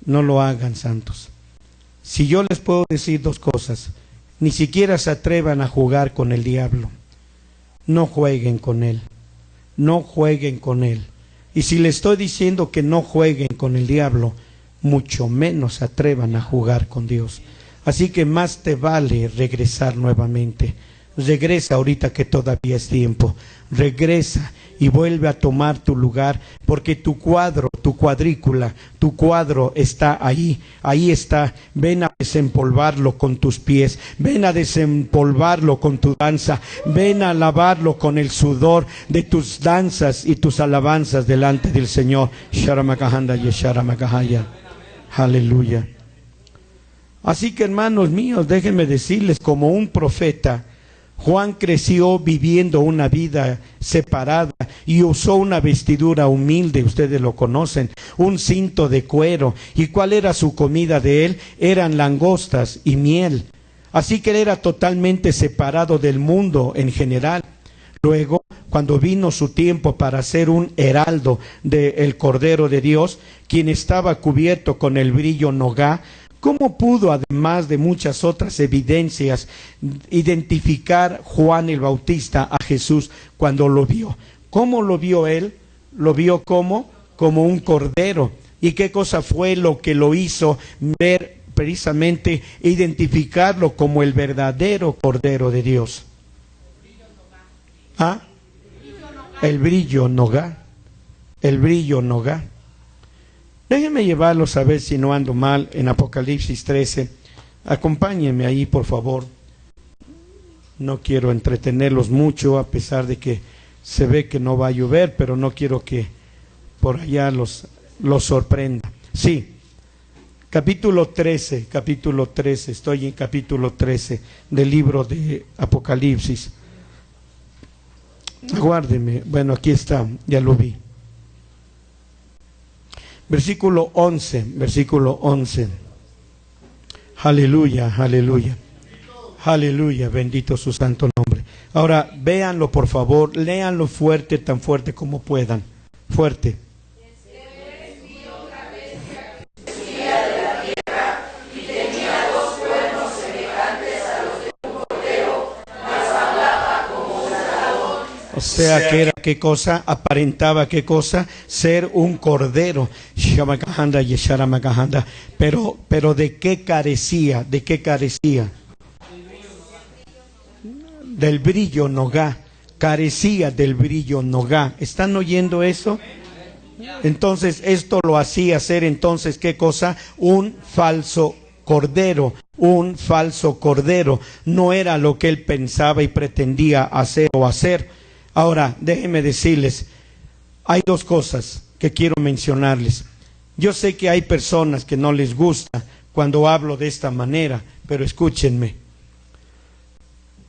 S1: No lo hagan, santos. Si yo les puedo decir dos cosas, ni siquiera se atrevan a jugar con el diablo. No jueguen con él. No jueguen con él. Y si les estoy diciendo que no jueguen con el diablo, mucho menos se atrevan a jugar con Dios. Así que más te vale regresar nuevamente. Regresa ahorita que todavía es tiempo. Regresa y vuelve a tomar tu lugar, porque tu cuadro, tu cuadrícula, tu cuadro está ahí, ahí está. Ven a desempolvarlo con tus pies, ven a desempolvarlo con tu danza, ven a lavarlo con el sudor de tus danzas y tus alabanzas delante del Señor. Sharamakahanda y Sharamakahaya. Aleluya. Así que, hermanos míos, déjenme decirles, como un profeta, Juan creció viviendo una vida separada y usó una vestidura humilde, ustedes lo conocen, un cinto de cuero. ¿Y cuál era su comida de él? Eran langostas y miel. Así que él era totalmente separado del mundo en general. Luego, cuando vino su tiempo para ser un heraldo del Cordero de Dios, quien estaba cubierto con el brillo nogá, ¿cómo pudo, además de muchas otras evidencias, identificar Juan el Bautista a Jesús cuando lo vio? ¿Cómo lo vio él? Lo vio como un cordero. ¿Y qué cosa fue lo que lo hizo ver, precisamente, identificarlo como el verdadero Cordero de Dios? ¿Ah? El brillo nogá. El brillo nogá. Déjenme llevarlos a ver si no ando mal en Apocalipsis 13. Acompáñenme ahí, por favor. No quiero entretenerlos mucho, a pesar de que se ve que no va a llover, pero no quiero que por allá los sorprenda. Sí, capítulo 13, estoy en capítulo 13 del libro de Apocalipsis. Aguárdeme, bueno, aquí está, ya lo vi. Versículo 11. Aleluya, aleluya. Aleluya, bendito su santo nombre. Ahora, véanlo por favor, léanlo fuerte, tan fuerte como puedan. Fuerte. sea que era, ¿qué cosa? Aparentaba, ¿qué cosa? Ser un cordero. Pero ¿de qué carecía? ¿De qué carecía? Del brillo nogá. Carecía del brillo nogá. ¿Están oyendo eso? Entonces esto lo hacía ser entonces, ¿qué cosa? Un falso cordero, un falso cordero. No era lo que él pensaba y pretendía hacer o hacer. Ahora, déjenme decirles, hay dos cosas que quiero mencionarles. Yo sé que hay personas que no les gusta cuando hablo de esta manera, pero escúchenme.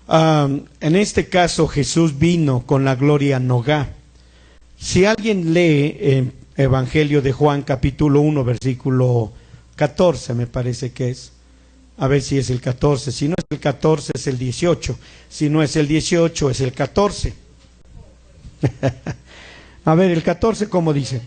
S1: En este caso Jesús vino con la gloria nogá. Si alguien lee Evangelio de Juan capítulo 1 versículo 14, me parece que es, a ver si es el 14, si no es el 14 es el 18, si no es el 18 es el 14. A ver, el 14, ¿cómo dice?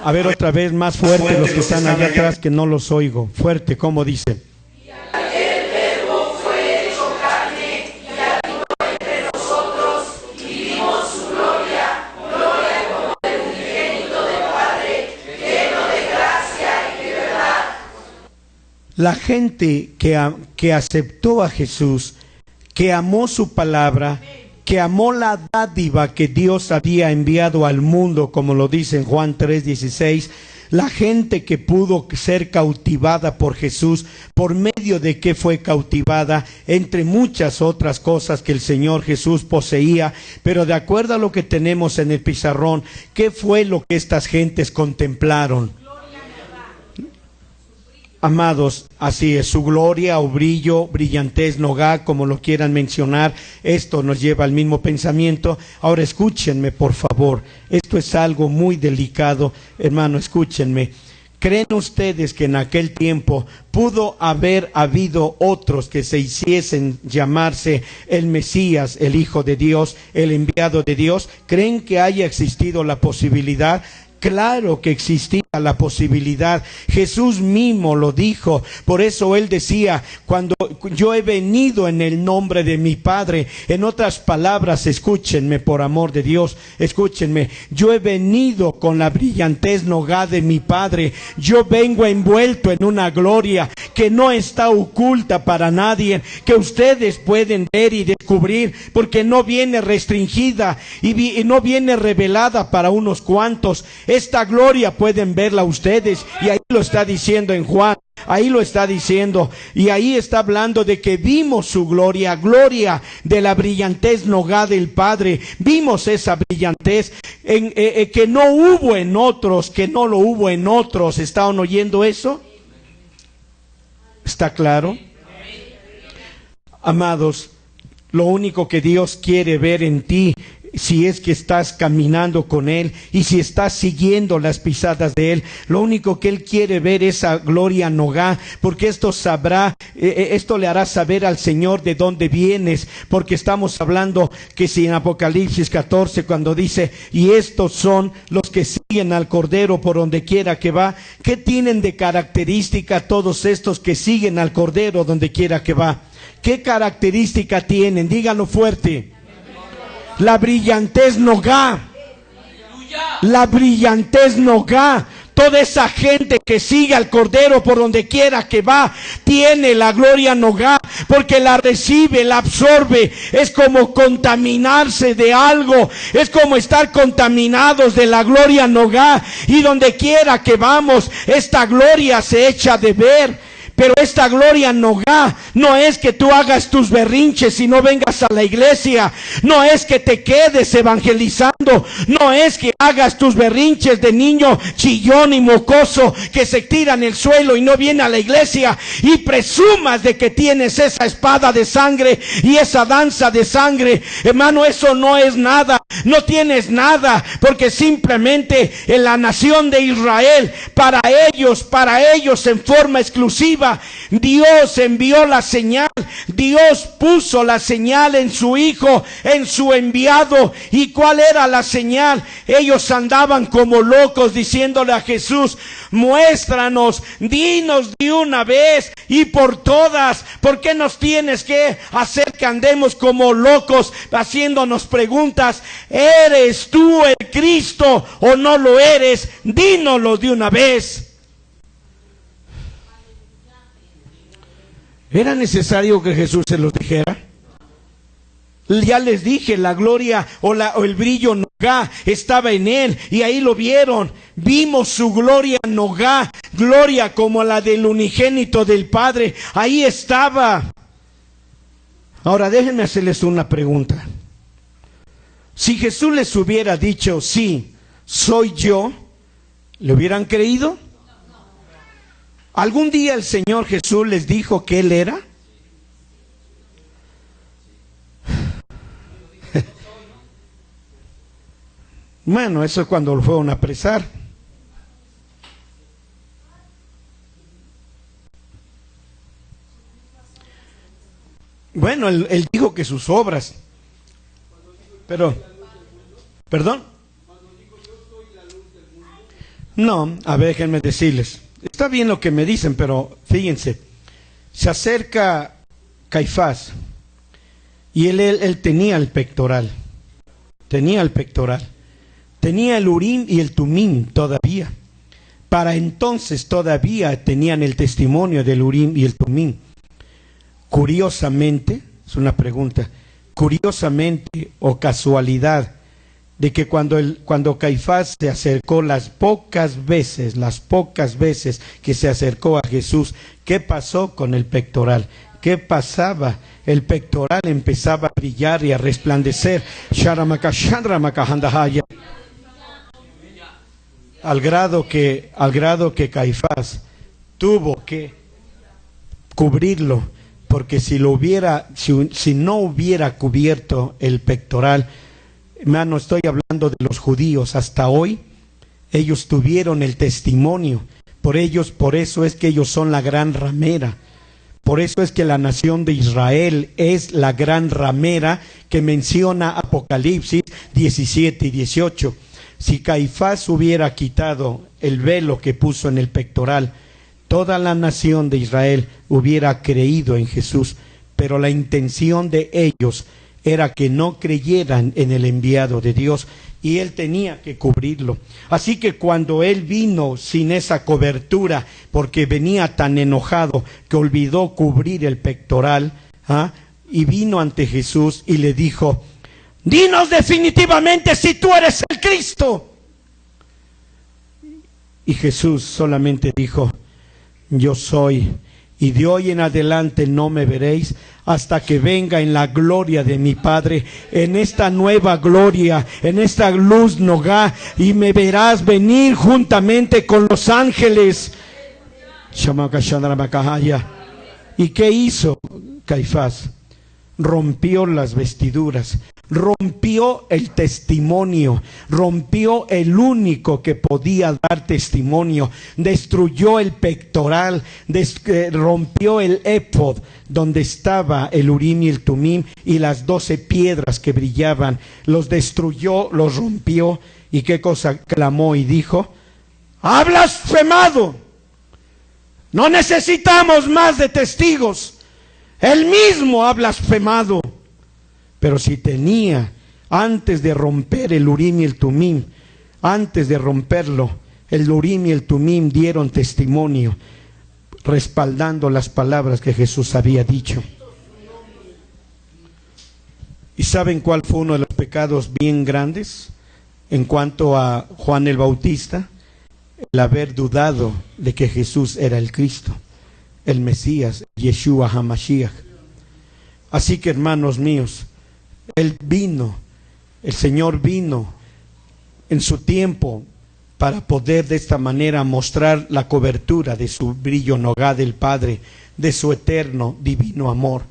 S1: A ver otra vez, más fuerte los que están allá atrás, que no los oigo. Fuerte, ¿cómo dice?
S2: Y aquel verbo fue hecho carne y habitó entre nosotros, y vimos su gloria, gloria como del unigénito del Padre, lleno de gracia y de verdad.
S1: La gente que aceptó a Jesús, que amó su palabra, que amó la dádiva que Dios había enviado al mundo, como lo dice en Juan 3:16, la gente que pudo ser cautivada por Jesús, por medio de que fue cautivada, entre muchas otras cosas que el Señor Jesús poseía, pero de acuerdo a lo que tenemos en el pizarrón, ¿qué fue lo que estas gentes contemplaron? Amados, así es, su gloria o brillo, brillantez, nogá, como lo quieran mencionar, esto nos lleva al mismo pensamiento. Ahora escúchenme, por favor, esto es algo muy delicado, hermano, escúchenme. ¿Creen ustedes que en aquel tiempo pudo haber habido otros que se hiciesen llamarse el Mesías, el Hijo de Dios, el enviado de Dios? ¿Creen que haya existido la posibilidad? Claro que existía la posibilidad. Jesús mismo lo dijo. Por eso él decía, cuando yo he venido en el nombre de mi Padre. En otras palabras, escúchenme por amor de Dios, escúchenme. Yo he venido con la brillantez nogá de mi Padre. Yo vengo envuelto en una gloria que no está oculta para nadie, que ustedes pueden ver y descubrir, porque no viene restringida y no viene revelada para unos cuantos. Esta gloria pueden verla ustedes, y ahí lo está diciendo en Juan, ahí lo está diciendo, y ahí está hablando de que vimos su gloria, gloria de la brillantez nogá del Padre. Vimos esa brillantez que no hubo en otros, que no lo hubo en otros. ¿Estaban oyendo eso? ¿Está claro? Amados, lo único que Dios quiere ver en ti, si es que estás caminando con Él y si estás siguiendo las pisadas de Él, lo único que Él quiere ver es esa gloria nogá, porque esto le hará saber al Señor de dónde vienes, porque estamos hablando que si en Apocalipsis 14 cuando dice, y estos son los que siguen al Cordero por donde quiera que va, ¿qué tienen de característica todos estos que siguen al Cordero donde quiera que va? ¿Qué característica tienen? Díganlo fuerte. La brillantez nogá. La brillantez nogá. Toda esa gente que sigue al Cordero por donde quiera que va, tiene la gloria nogá, porque la recibe, la absorbe. Es como contaminarse de algo, es como estar contaminados de la gloria nogá, y donde quiera que vamos, esta gloria se echa de ver. Pero esta gloria nogá no es que tú hagas tus berrinches y no vengas a la iglesia. No es que te quedes evangelizando. No es que hagas tus berrinches de niño chillón y mocoso que se tira en el suelo y no viene a la iglesia y presumas de que tienes esa espada de sangre y esa danza de sangre. Hermano, eso no es nada. no tienes nada, porque simplemente en la nación de Israel, para ellos en forma exclusiva, Dios envió la señal. Dios puso la señal en su Hijo, en su enviado. ¿Y cuál era la señal? Ellos andaban como locos diciéndole a Jesús: muéstranos, dinos de una vez y por todas. ¿Por qué nos tienes que hacer que andemos como locos haciéndonos preguntas? ¿Eres tú el Cristo o no lo eres? Dínoslo de una vez. ¿Era necesario que Jesús se los dijera? Ya les dije, la gloria o el brillo Nogá estaba en él, y ahí lo vieron. Vimos su gloria Nogá, gloria como la del unigénito del Padre. Ahí estaba. Ahora déjenme hacerles una pregunta. Si Jesús les hubiera dicho: sí, soy yo, ¿le hubieran creído? ¿Algún día el Señor Jesús les dijo que Él era? Bueno, eso es cuando lo fueron a apresar. Bueno, él dijo que sus obras. Pero, ¿perdón? No, a ver, déjenme decirles. Está bien lo que me dicen, pero fíjense. Se acerca Caifás y él tenía el pectoral. Tenía el pectoral. Tenía el Urim y el Tumim todavía. Para entonces todavía tenían el testimonio del Urim y el Tumim. Curiosamente, es una pregunta, curiosamente o casualidad, de que cuando Caifás se acercó las pocas veces que se acercó a Jesús, ¿qué pasó con el pectoral? ¿Qué pasaba? El pectoral empezaba a brillar y a resplandecer. Al grado que Caifás tuvo que cubrirlo, porque si no hubiera cubierto el pectoral, hermano, estoy hablando de los judíos, hasta hoy ellos tuvieron el testimonio. Por eso es que ellos son la gran ramera. Por eso es que la nación de Israel es la gran ramera que menciona Apocalipsis 17 y 18. Si Caifás hubiera quitado el velo que puso en el pectoral, toda la nación de Israel hubiera creído en Jesús, pero la intención de ellos era que no creyeran en el enviado de Dios, y él tenía que cubrirlo. Así que cuando él vino sin esa cobertura, porque venía tan enojado que olvidó cubrir el pectoral, y vino ante Jesús y le dijo: dinos definitivamente si tú eres el Cristo. Y Jesús solamente dijo: yo soy, y de hoy en adelante no me veréis hasta que venga en la gloria de mi Padre, en esta nueva gloria, en esta luz Nogá, y me verás venir juntamente con los ángeles. ¿Y qué hizo Caifás? Rompió las vestiduras, rompió el testimonio, rompió el único que podía dar testimonio, destruyó el pectoral, rompió el éfod donde estaba el Urim y el Tumim y las 12 piedras que brillaban, los destruyó, los rompió. ¿Y qué cosa clamó y dijo? ¡Ha blasfemado! No necesitamos más de testigos. Él mismo ha blasfemado. Pero si tenía, antes de romper el Urim y el Tumim, antes de romperlo, el Urim y el Tumim dieron testimonio, respaldando las palabras que Jesús había dicho. ¿Y saben cuál fue uno de los pecados bien grandes en cuanto a Juan el Bautista? El haber dudado de que Jesús era el Cristo, el Mesías, Yeshua HaMashiach. Así que, hermanos míos, el Señor vino en su tiempo para poder de esta manera mostrar la cobertura de su brillo Nogá del Padre, de su eterno divino amor.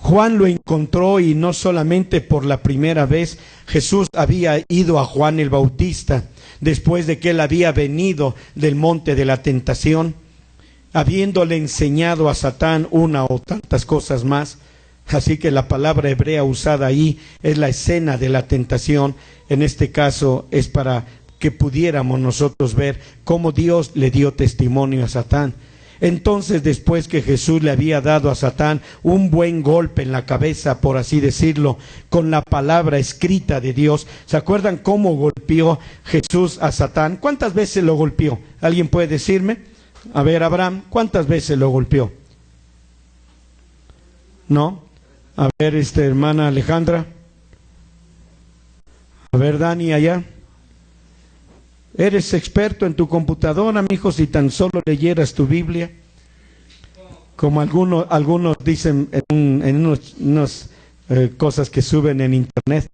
S1: Juan lo encontró, y no solamente por la primera vez. Jesús había ido a Juan el Bautista después de que él había venido del monte de la tentación, habiéndole enseñado a Satán una o tantas cosas más. Así que la palabra hebrea usada ahí es la escena de la tentación. En este caso es para que pudiéramos nosotros ver cómo Dios le dio testimonio a Satán. Entonces, después que Jesús le había dado a Satán un buen golpe en la cabeza, por así decirlo, con la palabra escrita de Dios, ¿se acuerdan cómo golpeó Jesús a Satán? ¿Cuántas veces lo golpeó? ¿Alguien puede decirme? A ver, Abraham, ¿cuántas veces lo golpeó? ¿No? A ver, hermana Alejandra. A ver, Dani, allá. Eres experto en tu computadora, mijo, si tan solo leyeras tu Biblia. Como algunos dicen en unas cosas que suben en internet,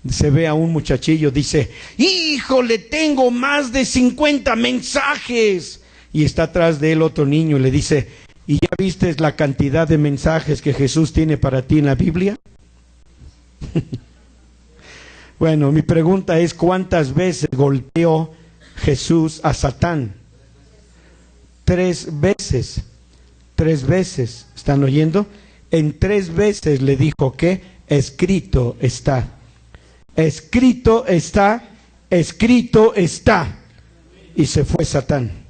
S1: se ve a un muchachillo, dice, híjole, tengo más de 50 mensajes. Y está atrás de él otro niño y le dice, ¿y ya viste la cantidad de mensajes que Jesús tiene para ti en la Biblia? Bueno, mi pregunta es, ¿cuántas veces golpeó Jesús a Satán? 3 veces. 3 veces. ¿Están oyendo? En 3 veces le dijo que escrito está. Escrito está. Escrito está. Y se fue Satán.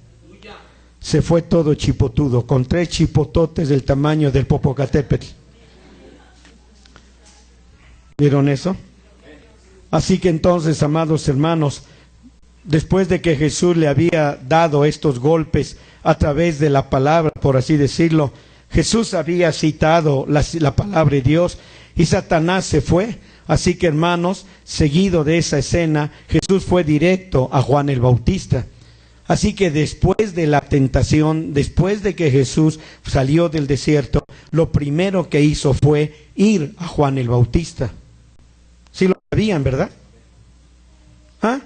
S1: Se fue todo chipotudo, con 3 chipototes del tamaño del Popocatépetl. ¿Vieron eso? Así que entonces, amados hermanos, después de que Jesús le había dado estos golpes a través de la palabra, por así decirlo, Jesús había citado la palabra de Dios y Satanás se fue. Así que, hermanos, seguido de esa escena, Jesús fue directo a Juan el Bautista. Así que después de la tentación, después de que Jesús salió del desierto, lo primero que hizo fue ir a Juan el Bautista. Sí lo sabían, ¿verdad? ¿Ah?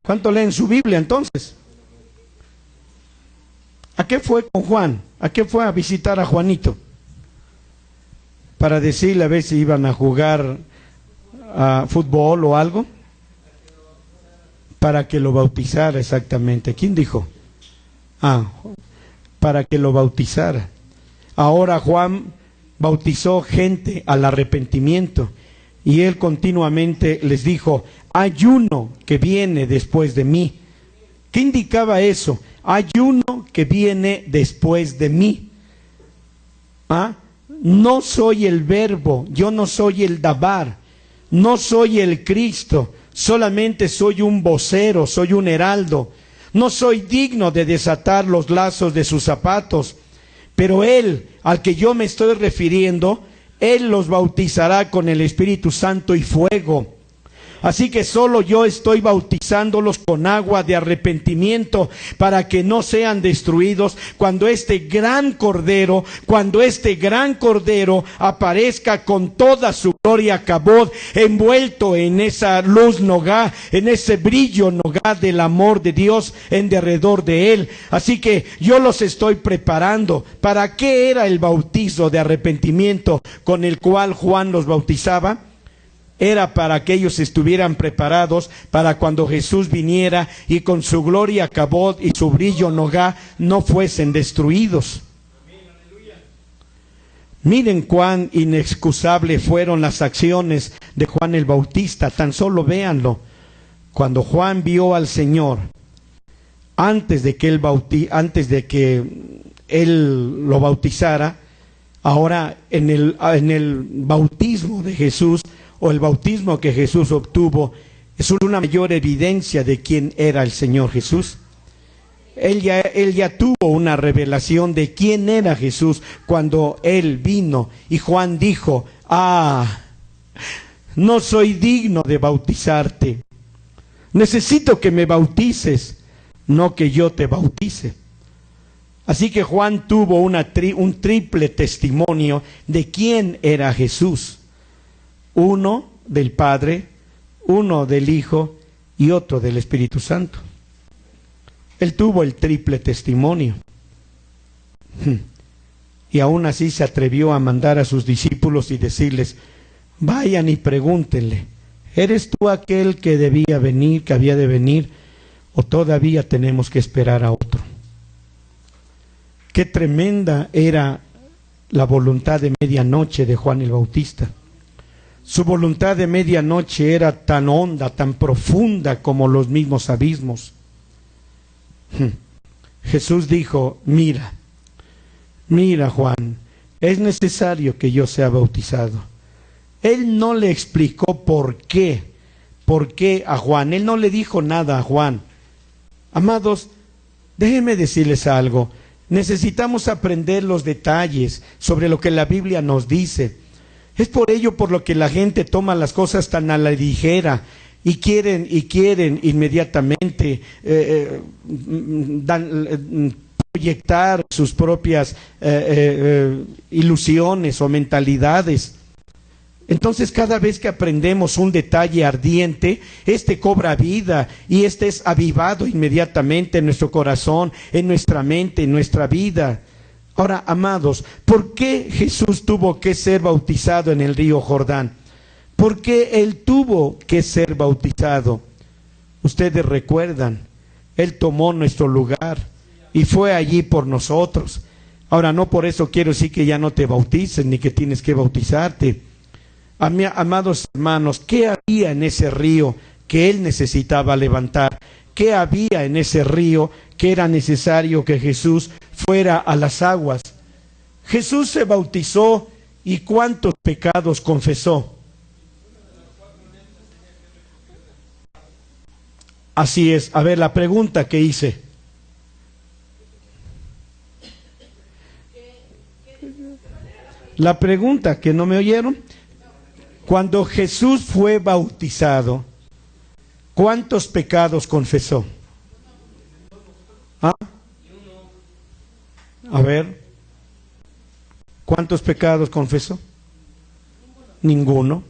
S1: ¿Cuánto leen su Biblia entonces? ¿A qué fue con Juan? ¿A qué fue a visitar a Juanito? Para decirle a ver si iban a jugar a fútbol o algo. Para que lo bautizara, exactamente. ¿Quién dijo? Para que lo bautizara. Ahora Juan bautizó gente al arrepentimiento. Y él continuamente les dijo, hay uno que viene después de mí. ¿Qué indicaba eso? Hay uno que viene después de mí. No soy el verbo, yo no soy el Dabar, no soy el Cristo, solamente soy un vocero, soy un heraldo. No soy digno de desatar los lazos de sus zapatos, pero él, al que yo me estoy refiriendo, él los bautizará con el Espíritu Santo y fuego. Así que solo yo estoy bautizándolos con agua de arrepentimiento para que no sean destruidos cuando este gran cordero aparezca con toda su gloria Kabod, envuelto en esa luz nogá, en ese brillo nogá del amor de Dios en derredor de él. Así que yo los estoy preparando. ¿Para qué era el bautizo de arrepentimiento con el cual Juan los bautizaba? Era para que ellos estuvieran preparados para cuando Jesús viniera y con su gloria Kabod y su brillo nogá no fuesen destruidos. Miren cuán inexcusables fueron las acciones de Juan el Bautista, tan solo véanlo. Cuando Juan vio al Señor, antes de que él lo bautizara, ahora en el bautismo de Jesús, o el bautismo que Jesús obtuvo, es una mayor evidencia de quién era el Señor Jesús. Él ya tuvo una revelación de quién era Jesús cuando él vino. Y Juan dijo, no soy digno de bautizarte. Necesito que me bautices, no que yo te bautice. Así que Juan tuvo un triple testimonio de quién era Jesús. Uno del Padre, uno del Hijo y otro del Espíritu Santo. Él tuvo el triple testimonio. y aún así se atrevió a mandar a sus discípulos y decirles: vayan y pregúntenle, ¿eres tú aquel que debía venir, que había de venir, o todavía tenemos que esperar a otro? Qué tremenda era la voluntad de medianoche de Juan el Bautista. Su voluntad de medianoche era tan honda, tan profunda como los mismos abismos. Jesús dijo: mira Juan, es necesario que yo sea bautizado. Él no le explicó por qué a Juan. Él no le dijo nada a Juan. Amados, déjenme decirles algo. Necesitamos aprender los detalles sobre lo que la Biblia nos dice. Es por ello por lo que la gente toma las cosas tan a la ligera y quieren inmediatamente proyectar sus propias ilusiones o mentalidades. Entonces, cada vez que aprendemos un detalle ardiente, este cobra vida y este es avivado inmediatamente en nuestro corazón, en nuestra mente, en nuestra vida. Ahora, amados, ¿por qué Jesús tuvo que ser bautizado en el río Jordán? ¿Por qué Él tuvo que ser bautizado? Ustedes recuerdan, Él tomó nuestro lugar y fue allí por nosotros. Ahora, no por eso quiero decir que ya no te bautices ni que tienes que bautizarte. Amados hermanos, ¿qué había en ese río que Él necesitaba levantar? ¿Qué había en ese río que era necesario que Jesús fuera a las aguas? Jesús se bautizó y ¿cuántos pecados confesó? Así es. A ver, la pregunta que hice. La pregunta que no me oyeron. Cuando Jesús fue bautizado, ¿cuántos pecados confesó? ¿Ah? A ver, ¿cuántos pecados confesó? Ninguno.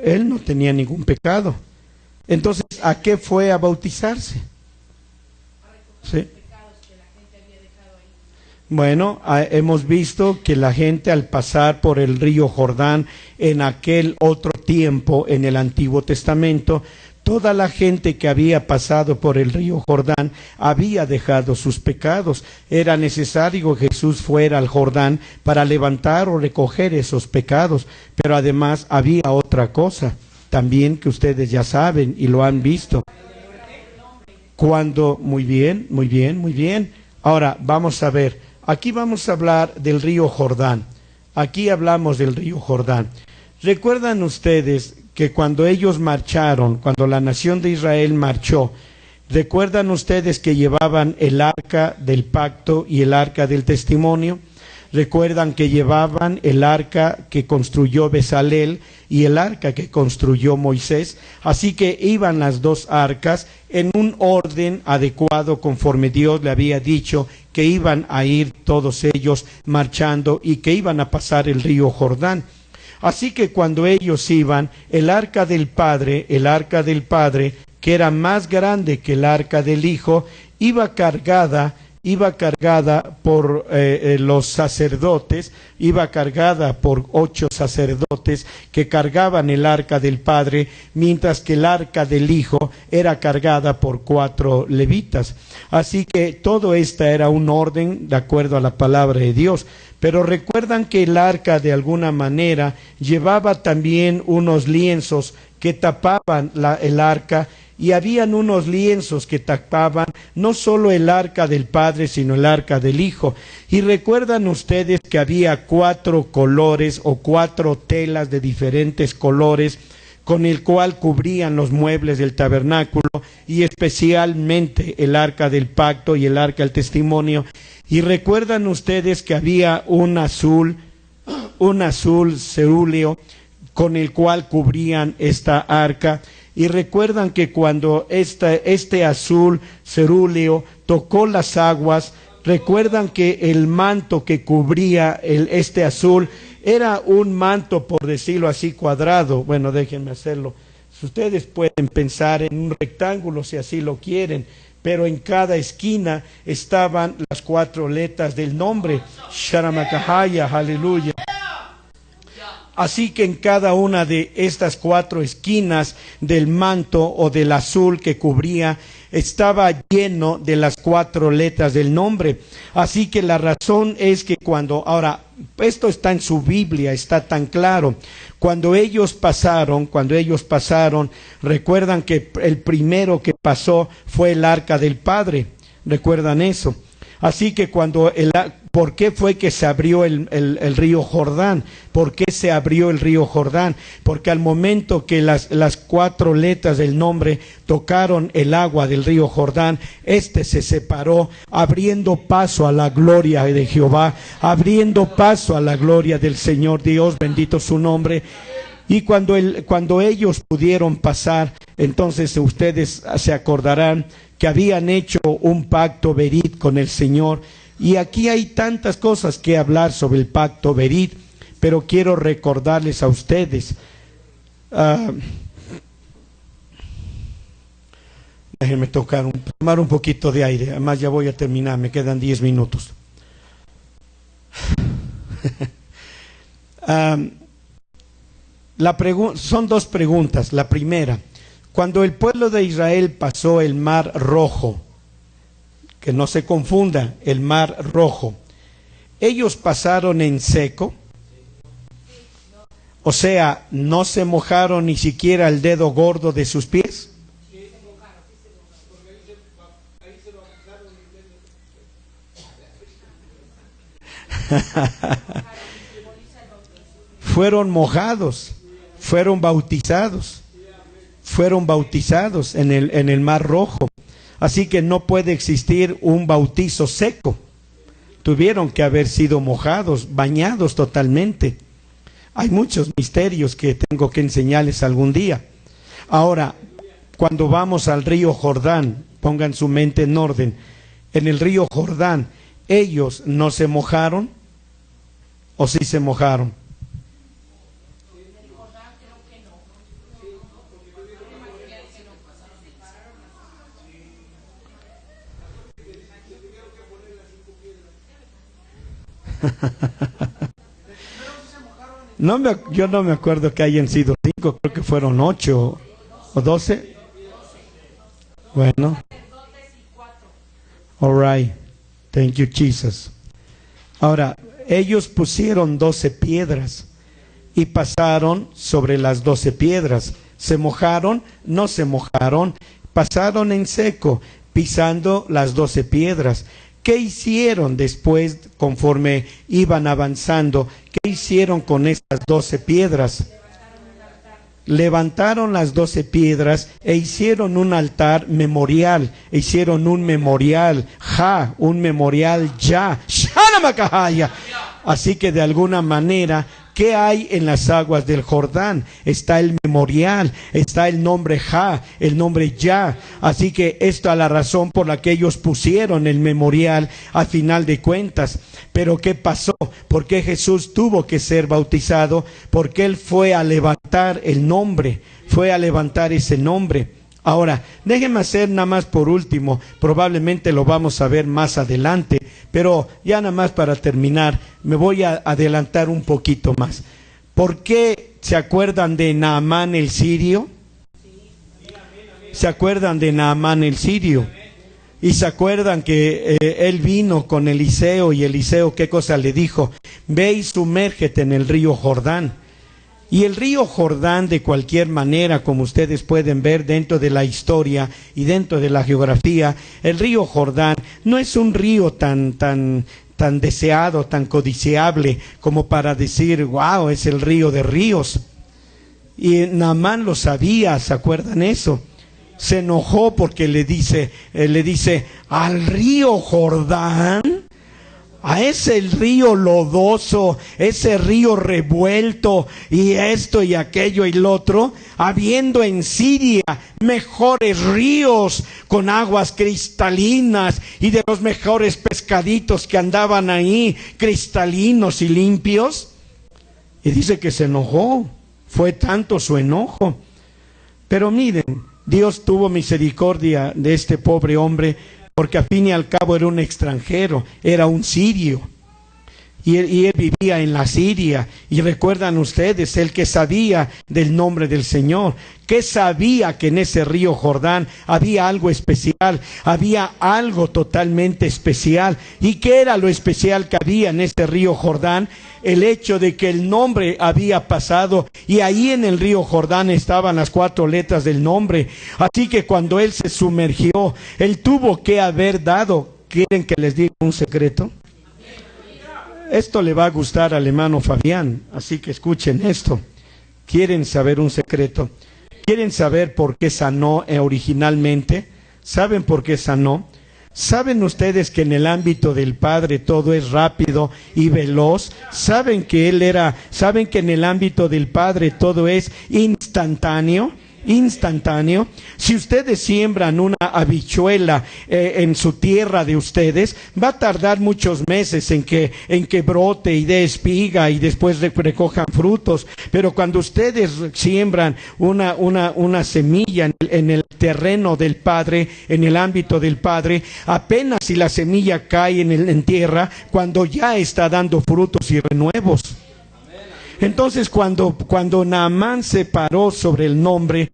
S1: Él no tenía ningún pecado. Entonces, ¿a qué fue a bautizarse? ¿Sí? Bueno, hemos visto que la gente al pasar por el río Jordán en aquel otro tiempo, en el Antiguo Testamento, toda la gente que había pasado por el río Jordán había dejado sus pecados. Era necesario que Jesús fuera al Jordán para levantar o recoger esos pecados. Pero además había otra cosa también que ustedes ya saben y lo han visto. Muy bien. Ahora vamos a ver. Aquí vamos a hablar del río Jordán. Aquí hablamos del río Jordán. ¿Recuerdan ustedes que cuando ellos marcharon, cuando la nación de Israel marchó, recuerdan ustedes que llevaban el arca del pacto y el arca del testimonio? Recuerdan que llevaban el arca que construyó Bezalel y el arca que construyó Moisés. Así que iban las dos arcas en un orden adecuado conforme Dios le había dicho que iban a ir todos ellos marchando y que iban a pasar el río Jordán. Así que cuando ellos iban, el arca del Padre, que era más grande que el arca del Hijo, iba cargada por los sacerdotes, iba cargada por 8 sacerdotes que cargaban el arca del Padre, mientras que el arca del Hijo era cargada por 4 levitas. Así que todo esto era un orden de acuerdo a la palabra de Dios. Pero recuerdan que el arca de alguna manera llevaba también unos lienzos que tapaban el arca, y habían unos lienzos que tapaban no solo el arca del Padre, sino el arca del Hijo. Y recuerdan ustedes que había 4 colores o 4 telas de diferentes colores con el cual cubrían los muebles del tabernáculo, y especialmente el arca del pacto y el arca del testimonio. Y recuerdan ustedes que había un azul cerúleo con el cual cubrían esta arca. Y recuerdan que cuando este azul cerúleo tocó las aguas, recuerdan que el manto que cubría este azul era un manto, por decirlo así, cuadrado. Bueno, déjenme hacerlo. Si ustedes pueden pensar en un rectángulo, si así lo quieren, pero en cada esquina estaban las 4 letras del nombre, Sharamakahaya, aleluya. Así que en cada una de estas 4 esquinas del manto o del azul que cubría, estaba lleno de las 4 letras del nombre. Así que la razón es que ahora, esto está en su Biblia, está tan claro. Cuando ellos pasaron, recuerdan que el primero que pasó fue el arca del Padre. ¿Recuerdan eso? Así que ¿por qué fue que se abrió el río Jordán? ¿Por qué se abrió el río Jordán? Porque al momento que las 4 letras del nombre tocaron el agua del río Jordán, se separó, abriendo paso a la gloria de Jehová, abriendo paso a la gloria del Señor Dios, bendito su nombre. Y cuando ellos pudieron pasar, entonces ustedes se acordarán que habían hecho un pacto Berit con el Señor. Y aquí hay tantas cosas que hablar sobre el pacto Berit, pero quiero recordarles a ustedes. Déjenme tomar un poquito de aire, además ya voy a terminar, me quedan 10 minutos. Son 2 preguntas. La primera, cuando el pueblo de Israel pasó el Mar Rojo, que no se confunda, el Mar Rojo, ellos pasaron en seco, o sea, no se mojaron ni siquiera el dedo gordo de sus pies. Fueron mojados, fueron bautizados en el Mar Rojo. Así que no puede existir un bautizo seco. Tuvieron que haber sido mojados, bañados totalmente. Hay muchos misterios que tengo que enseñarles algún día. Ahora, cuando vamos al río Jordán, pongan su mente en orden. En el río Jordán, ¿ellos no se mojaron? ¿O sí se mojaron? Yo no me acuerdo que hayan sido 5, creo que fueron 8 o 12. Bueno. All right. Thank you, Jesus. Ahora, ellos pusieron 12 piedras y pasaron sobre las 12 piedras. ¿Se mojaron? No se mojaron. Pasaron en seco, pisando las 12 piedras. ¿Qué hicieron después conforme iban avanzando? ¿Qué hicieron con estas 12 piedras? Levantaron las 12 piedras e hicieron un altar memorial. Hicieron un memorial, un memorial Shanamakahaya. Así que de alguna manera, ¿qué hay en las aguas del Jordán? Está el memorial, está el nombre el nombre Yah. Así que esta es la razón por la que ellos pusieron el memorial a final de cuentas. Pero ¿qué pasó? ¿Por qué Jesús tuvo que ser bautizado? Porque Él fue a levantar el nombre, fue a levantar ese nombre. Ahora, déjenme hacer nada más por último, probablemente lo vamos a ver más adelante, pero ya nada más para terminar, me voy a adelantar un poquito más. ¿Por qué se acuerdan de Naamán el sirio? ¿Se acuerdan de Naamán el sirio? Y se acuerdan que él vino con Eliseo y Eliseo, ¿qué cosa le dijo? Ve y sumérgete en el río Jordán. Y el río Jordán, de cualquier manera, como ustedes pueden ver dentro de la historia y dentro de la geografía, el río Jordán no es un río tan deseado, tan codiciable, como para decir, wow, es el río de ríos. Y Naamán lo sabía, ¿se acuerdan eso? Se enojó porque le dice, al río Jordán, a ese río lodoso, ese río revuelto, y esto y aquello y lo otro, habiendo en Siria mejores ríos con aguas cristalinas y de los mejores pescaditos que andaban ahí, cristalinos y limpios. Y dice que se enojó, fue tanto su enojo. Pero miren, Dios tuvo misericordia de este pobre hombre, porque a fin y al cabo era un extranjero, era un sirio. Y él vivía en la Siria. Y recuerdan ustedes, el que sabía del nombre del Señor, que sabía que en ese río Jordán había algo especial, había algo totalmente especial. ¿Y qué era lo especial que había en ese río Jordán? El hecho de que el nombre había pasado, y ahí en el río Jordán estaban las 4 letras del nombre. Así que cuando él se sumergió, él tuvo que haber dado. ¿Quieren que les diga un secreto? Esto le va a gustar al hermano Fabián, así que escuchen esto. ¿Quieren saber un secreto? ¿Quieren saber por qué sanó originalmente? ¿Saben por qué sanó? ¿Saben ustedes que en el ámbito del Padre todo es rápido y veloz? ¿Saben que saben que en el ámbito del Padre todo es instantáneo? Instantáneo. Si ustedes siembran una habichuela en su tierra de ustedes, va a tardar muchos meses en que brote y dé espiga y después recojan frutos. Pero cuando ustedes siembran una semilla en el terreno del Padre, en el ámbito del Padre, apenas si la semilla cae en tierra, cuando ya está dando frutos y renuevos. Entonces cuando Naamán se paró sobre el nombre,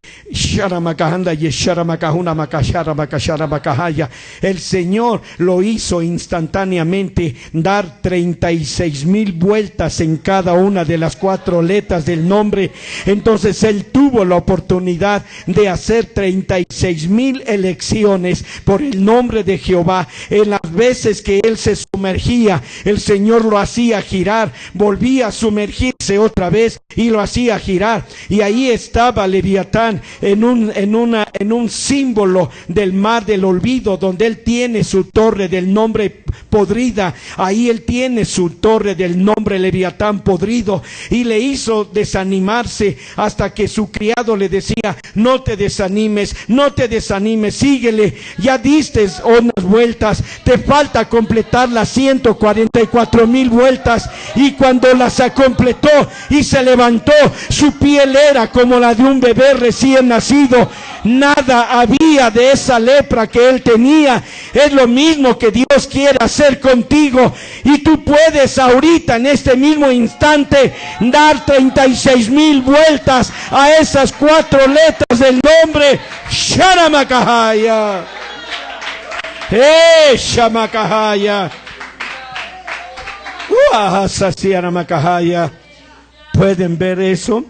S1: el Señor lo hizo instantáneamente dar 36,000 vueltas en cada una de las 4 letras del nombre. Entonces él tuvo la oportunidad de hacer 36,000 elecciones por el nombre de Jehová. En las veces que él se sumergía, el Señor lo hacía girar, volvía a sumergirse otra vez y lo hacía girar. Y ahí estaba Leviatán en un símbolo del mar del olvido, donde él tiene su torre del nombre podrida. Ahí él tiene su torre del nombre Leviatán podrido, y le hizo desanimarse hasta que su criado le decía: no te desanimes, no te desanimes, síguele, ya diste unas vueltas, te falta completar las 144,000 vueltas. Y cuando las completó y se levantó, su piel era como la de un bebé recién nacido. Nada había de esa lepra que él tenía. Es lo mismo que Dios quiere hacer contigo, y tú puedes ahorita, en este mismo instante, dar 36,000 vueltas a esas 4 letras del nombre Sharamakahaya. Shamakahaya. ¿Pueden ver eso?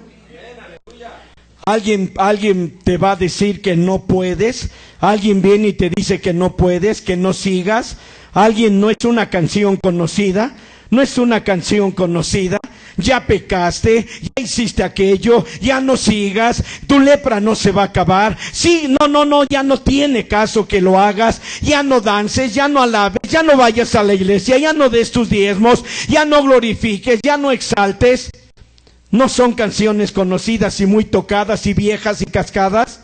S1: Alguien te va a decir que no puedes. Alguien viene y te dice que no puedes, que no sigas. Alguien, no es una canción conocida. No es una canción conocida. Ya pecaste, ya hiciste aquello, ya no sigas, tu lepra no se va a acabar. Sí, no, ya no tiene caso que lo hagas. Ya no dances, ya no alabes, ya no vayas a la iglesia, ya no des tus diezmos, ya no glorifiques, ya no exaltes. No son canciones conocidas y muy tocadas y viejas y cascadas.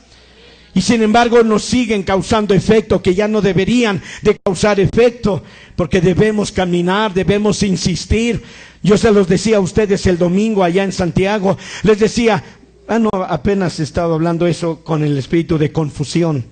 S1: Y sin embargo nos siguen causando efecto que ya no deberían de causar efecto, porque debemos caminar, debemos insistir. Yo se los decía a ustedes el domingo allá en Santiago, les decía, apenas estaba hablando eso con el espíritu de confusión.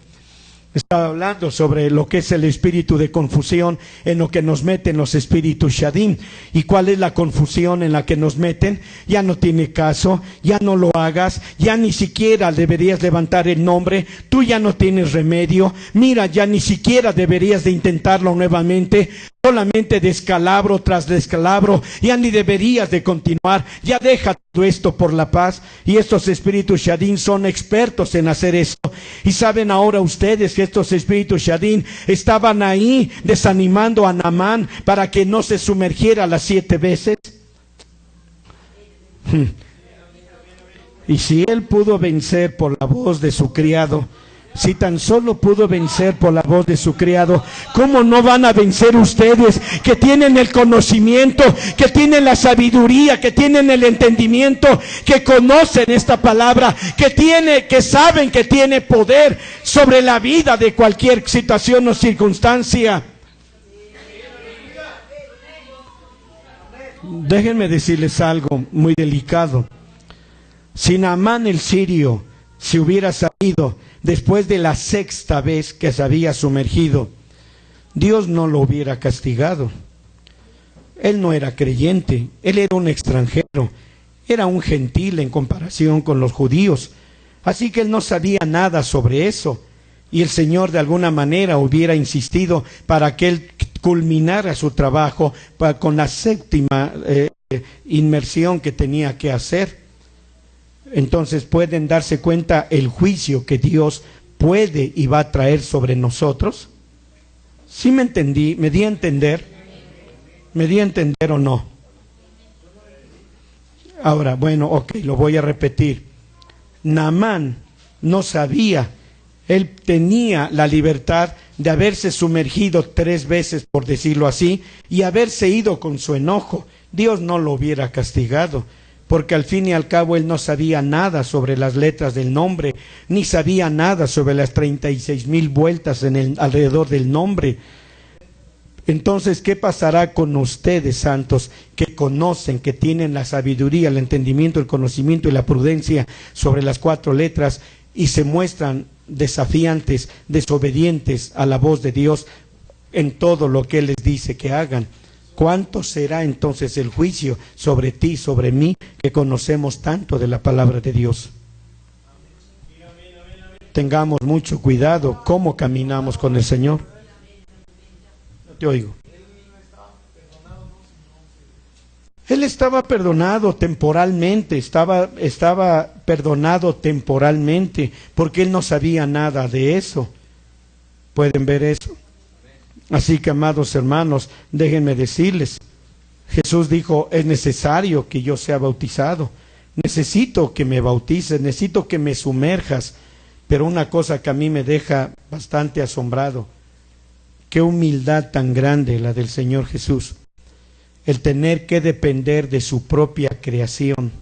S1: Estaba hablando sobre lo que es el espíritu de confusión en lo que nos meten los espíritus Shadim. ¿Y cuál es la confusión en la que nos meten? Ya no tiene caso, ya no lo hagas, ya ni siquiera deberías levantar el nombre, tú ya no tienes remedio, mira, ya ni siquiera deberías de intentarlo nuevamente, solamente descalabro tras descalabro, ya ni deberías de continuar, ya deja todo esto por la paz. Y estos espíritus Shadim son expertos en hacer esto. Y saben ahora ustedes que estos espíritus Shadim estaban ahí desanimando a Naamán para que no se sumergiera las 7 veces. Y si él pudo vencer por la voz de su criado, si tan solo pudo vencer por la voz de su criado, ¿cómo no van a vencer ustedes que tienen el conocimiento, que tienen la sabiduría, que tienen el entendimiento, que conocen esta palabra, que saben que tiene poder sobre la vida de cualquier situación o circunstancia? Déjenme decirles algo muy delicado. Si Naamán el sirio se hubiera sabido después de la sexta vez que se había sumergido, Dios no lo hubiera castigado. Él no era creyente, él era un extranjero, era un gentil en comparación con los judíos, así que él no sabía nada sobre eso, y el Señor de alguna manera hubiera insistido para que él culminara su trabajo con la séptima inmersión que tenía que hacer. Entonces pueden darse cuenta el juicio que Dios puede y va a traer sobre nosotros. ¿Sí me entendí? ¿Me di a entender? ¿Me di a entender o no? Ahora, bueno, ok, lo voy a repetir. Naamán no sabía, él tenía la libertad de haberse sumergido 3 veces, por decirlo así, y haberse ido con su enojo. Dios no lo hubiera castigado, porque al fin y al cabo él no sabía nada sobre las letras del nombre, ni sabía nada sobre las 36,000 vueltas alrededor del nombre. Entonces, ¿qué pasará con ustedes, santos, que conocen, que tienen la sabiduría, el entendimiento, el conocimiento y la prudencia sobre las 4 letras y se muestran desafiantes, desobedientes a la voz de Dios en todo lo que Él les dice que hagan? ¿Cuánto será entonces el juicio sobre ti, sobre mí, que conocemos tanto de la palabra de Dios? Tengamos mucho cuidado cómo caminamos con el Señor. Te oigo. Él estaba perdonado temporalmente, estaba perdonado temporalmente, porque él no sabía nada de eso. ¿Pueden ver eso? Así que, amados hermanos, déjenme decirles, Jesús dijo, es necesario que yo sea bautizado, necesito que me bautices, necesito que me sumerjas, pero una cosa que a mí me deja bastante asombrado, qué humildad tan grande la del Señor Jesús, el tener que depender de su propia creación.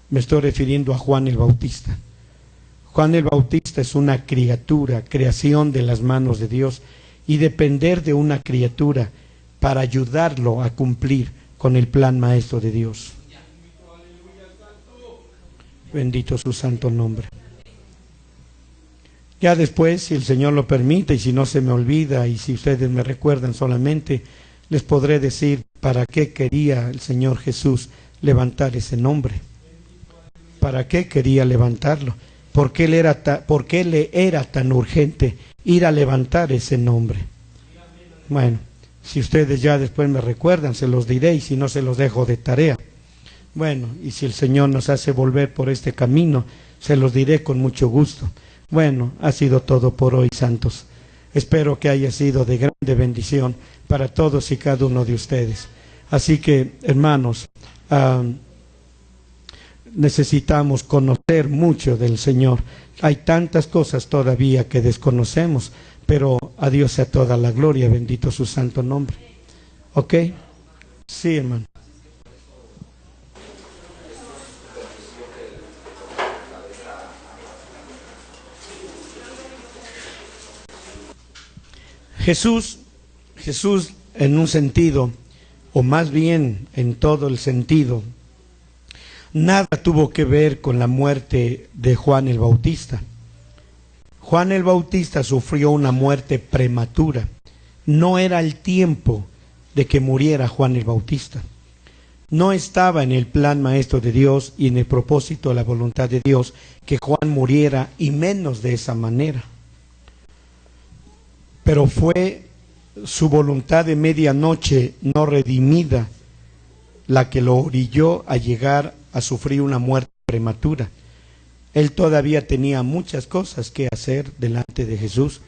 S1: Me estoy refiriendo a Juan el Bautista. Juan el Bautista es una criatura, creación de las manos de Dios, y depender de una criatura para ayudarlo a cumplir con el plan maestro de Dios. Bendito su santo nombre. Ya después, si el Señor lo permite y si no se me olvida y si ustedes me recuerdan solamente, les podré decir para qué quería el Señor Jesús levantar ese nombre. ¿Para qué quería levantarlo? ¿Por qué le era tan urgente ir a levantar ese nombre? Bueno, si ustedes ya después me recuerdan, se los diré, y si no, se los dejo de tarea. Bueno, y si el Señor nos hace volver por este camino, se los diré con mucho gusto. Bueno, ha sido todo por hoy, santos. Espero que haya sido de grande bendición para todos y cada uno de ustedes. Así que, hermanos, necesitamos conocer mucho del Señor. Hay tantas cosas todavía que desconocemos, pero a Dios sea toda la gloria, bendito su santo nombre. ¿Ok? Sí, hermano. Jesús en un sentido, o más bien en todo el sentido, nada tuvo que ver con la muerte de Juan el Bautista. Juan el Bautista sufrió una muerte prematura. No era el tiempo de que muriera Juan el Bautista. No estaba en el plan maestro de Dios y en el propósito de la voluntad de Dios que Juan muriera, y menos de esa manera. Pero fue su voluntad de medianoche no redimida la que lo orilló a llegar a sufrir una muerte prematura. Él todavía tenía muchas cosas que hacer delante de Jesús,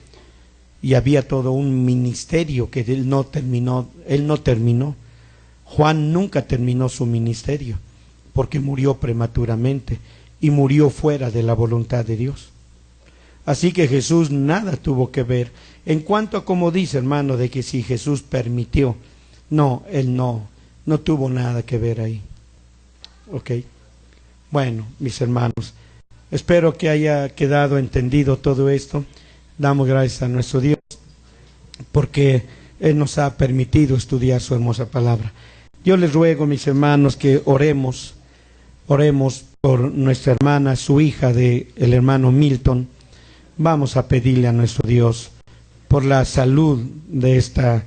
S1: y había todo un ministerio que él no terminó. Juan nunca terminó su ministerio porque murió prematuramente y murió fuera de la voluntad de Dios. Así que Jesús nada tuvo que ver. En cuanto a como dice, hermano, de que si Jesús permitió, no, él no tuvo nada que ver ahí. Ok. Bueno, mis hermanos, espero que haya quedado entendido todo esto. Damos gracias a nuestro Dios porque Él nos ha permitido estudiar su hermosa palabra. Yo les ruego, mis hermanos, que oremos por nuestra hermana, su hija del hermano Milton, Vamos a pedirle a nuestro Dios por la salud de esta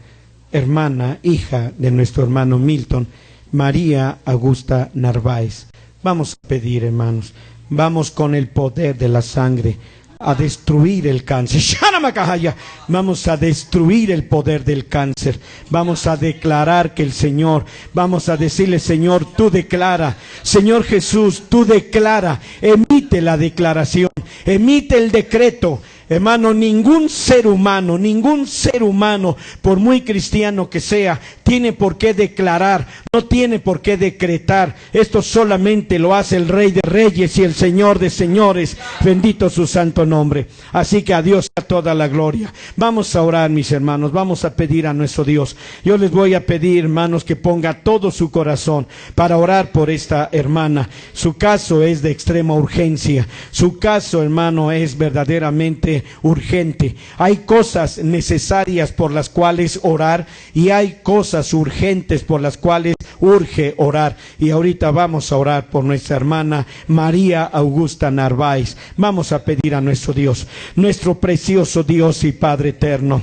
S1: hermana, hija de nuestro hermano Milton, María Augusta Narváez. Vamos a pedir, hermanos, vamos con el poder de la sangre a destruir el cáncer. Vamos a destruir el poder del cáncer. Vamos a declarar que el Señor, vamos a decirle: Señor, tú declara, Señor Jesús, tú declara, emite la declaración, emite el decreto. Hermano, ningún ser humano, por muy cristiano que sea, tiene por qué declarar, no tiene por qué decretar. Esto solamente lo hace el Rey de Reyes y el Señor de Señores. Bendito su santo nombre. Así que a Dios a toda la gloria. Vamos a orar, mis hermanos, vamos a pedir a nuestro Dios. Yo les voy a pedir, hermanos, que ponga todo su corazón para orar por esta hermana. Su caso es de extrema urgencia. Su caso, hermano, es verdaderamente urgente. Hay cosas necesarias por las cuales orar y hay cosas urgentes por las cuales urge orar. Y ahorita vamos a orar por nuestra hermana María Augusta Narváez. Vamos a pedir a nuestro Dios, nuestro precioso Dios y Padre eterno.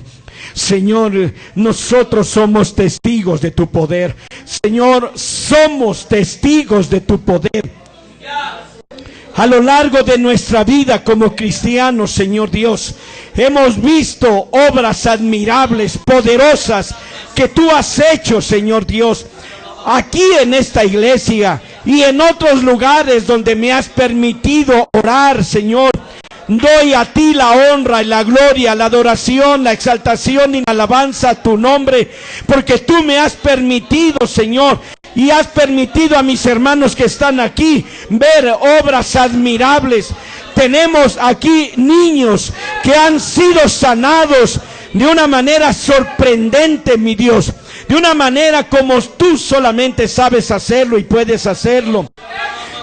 S1: Señor, nosotros somos testigos de tu poder. Señor, somos testigos de tu poder. A lo largo de nuestra vida como cristianos, Señor Dios, hemos visto obras admirables, poderosas, que tú has hecho, Señor Dios, aquí en esta iglesia y en otros lugares donde me has permitido orar, Señor. Doy a ti la honra y la gloria, la adoración, la exaltación y la alabanza a tu nombre, porque tú me has permitido, Señor, y has permitido a mis hermanos que están aquí ver obras admirables. Tenemos aquí niños que han sido sanados de una manera sorprendente, mi Dios, de una manera como tú solamente sabes hacerlo y puedes hacerlo.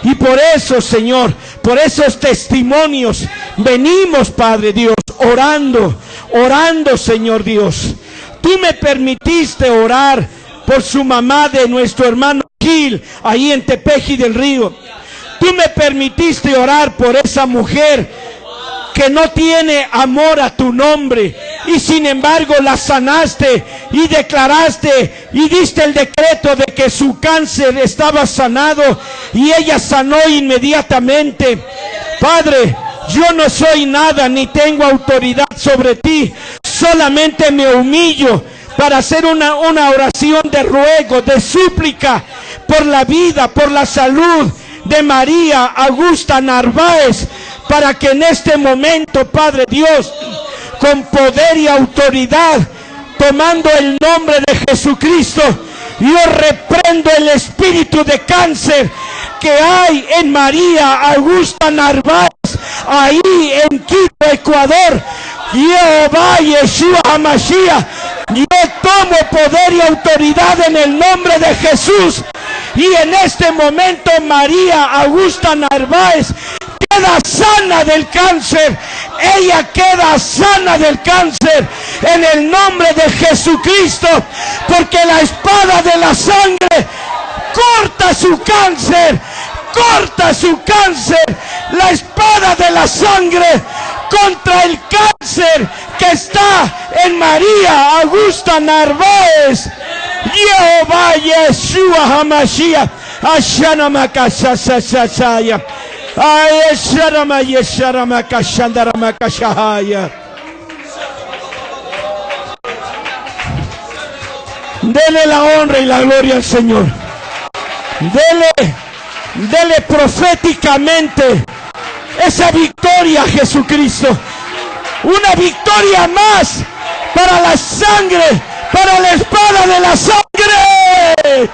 S1: Y por eso, Señor, por esos testimonios, venimos, Padre Dios, orando, Señor Dios. Tú me permitiste orar por su mamá de nuestro hermano Gil, ahí en Tepeji del Río. Tú me permitiste orar por esa mujer que no tiene amor a tu nombre, y sin embargo la sanaste y declaraste y diste el decreto de que su cáncer estaba sanado y ella sanó inmediatamente. Padre, yo no soy nada ni tengo autoridad sobre ti, solamente me humillo para hacer una oración de ruego, de súplica por la vida, por la salud de María Augusta Narváez, para que en este momento, Padre Dios, con poder y autoridad, tomando el nombre de Jesucristo, yo reprendo el espíritu de cáncer que hay en María Augusta Narváez, ahí en Quito, Ecuador. Jehová Yeshua HaMashiach, yo tomo poder y autoridad en el nombre de Jesús, y en este momento María Augusta Narváez queda sana del cáncer. Ella queda sana del cáncer en el nombre de Jesucristo, porque la espada de la sangre corta su cáncer, la espada de la sangre contra el cáncer que está en María Augusta Narváez. Jehová Yeshua HaMashiach, Ashanama Kashashashaya, Ayesharama Yesharama Kashandarama Kashahaya. Dele la honra y la gloria al Señor. Dele proféticamente esa victoria a Jesucristo. Una victoria más para la sangre, para la espada de la sangre.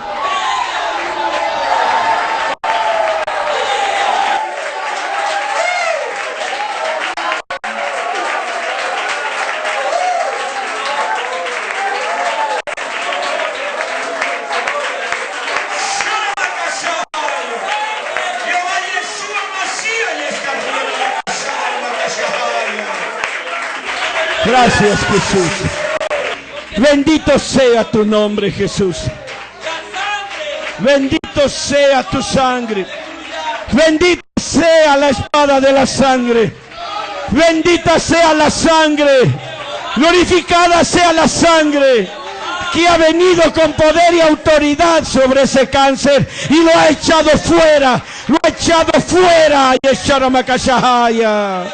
S1: Gracias, Jesús. Bendito sea tu nombre, Jesús. Bendito sea tu sangre. Bendito sea la espada de la sangre. Bendita sea la sangre, glorificada sea la sangre que ha venido con poder y autoridad sobre ese cáncer y lo ha echado fuera, lo ha echado fuera. Yesharamakashahaya.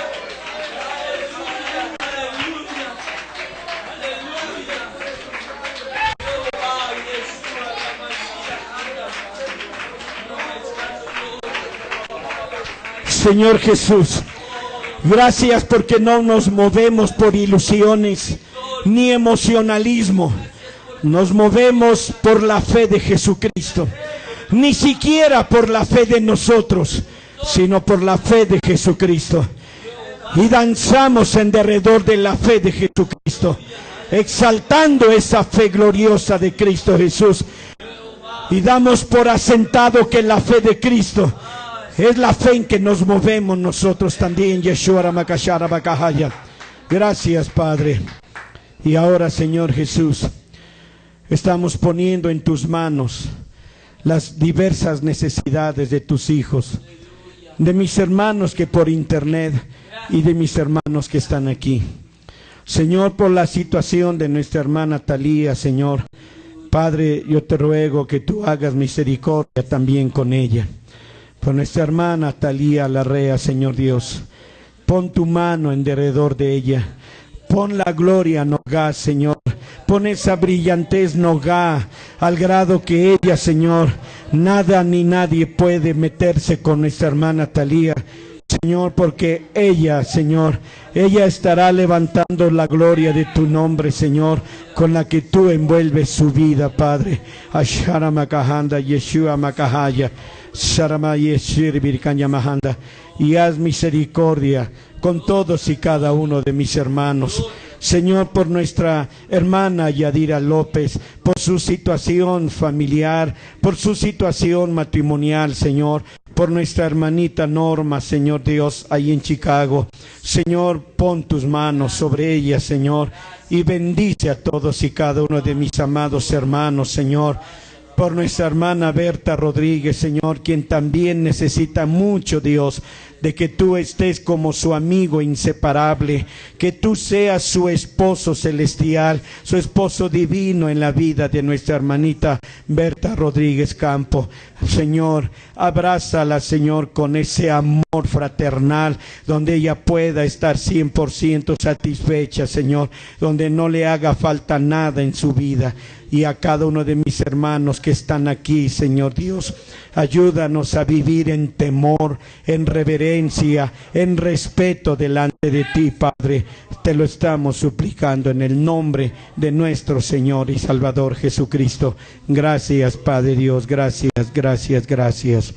S1: Señor Jesús, gracias porque no nos movemos por ilusiones ni emocionalismo. Nos movemos por la fe de Jesucristo. Ni siquiera por la fe de nosotros, sino por la fe de Jesucristo. Y danzamos en derredor de la fe de Jesucristo, exaltando esa fe gloriosa de Cristo Jesús. Y damos por asentado que la fe de Cristo es la fe en que nos movemos nosotros también. Yeshua Ramakashara Bakahaya. Gracias, Padre. Y ahora, Señor Jesús, estamos poniendo en tus manos las diversas necesidades de tus hijos, de mis hermanos que por internet y de mis hermanos que están aquí. Señor, por la situación de nuestra hermana Talía, Señor, Padre, yo te ruego que tú hagas misericordia también con ella. Por nuestra hermana Talía Larrea, Señor Dios, pon tu mano en derredor de ella. Pon la gloria Nogá, Señor. Pon esa brillantez Nogá, al grado que ella, Señor, nada ni nadie puede meterse con nuestra hermana Talía, Señor, porque ella, Señor, ella estará levantando la gloria de tu nombre, Señor, con la que tú envuelves su vida, Padre. Ashara Makahanda, Yeshua Makahaya, Sharama Yeshir Birkanya Mahanda. Y haz misericordia con todos y cada uno de mis hermanos. Señor, por nuestra hermana Yadira López, por su situación familiar, por su situación matrimonial, Señor, por nuestra hermanita Norma, Señor Dios, ahí en Chicago. Señor, pon tus manos sobre ella, Señor, y bendice a todos y cada uno de mis amados hermanos, Señor. Por nuestra hermana Berta Rodríguez, Señor, quien también necesita mucho, Dios, de que tú estés como su amigo inseparable, que tú seas su esposo celestial, su esposo divino en la vida de nuestra hermanita Berta Rodríguez Campo. Señor, abrázala, Señor, con ese amor fraternal, donde ella pueda estar 100% satisfecha, Señor, donde no le haga falta nada en su vida. Y a cada uno de mis hermanos que están aquí, Señor Dios, ayúdanos a vivir en temor, en reverencia, en respeto delante de ti, Padre. Te lo estamos suplicando en el nombre de nuestro Señor y Salvador Jesucristo. Gracias, Padre Dios, gracias, gracias, gracias.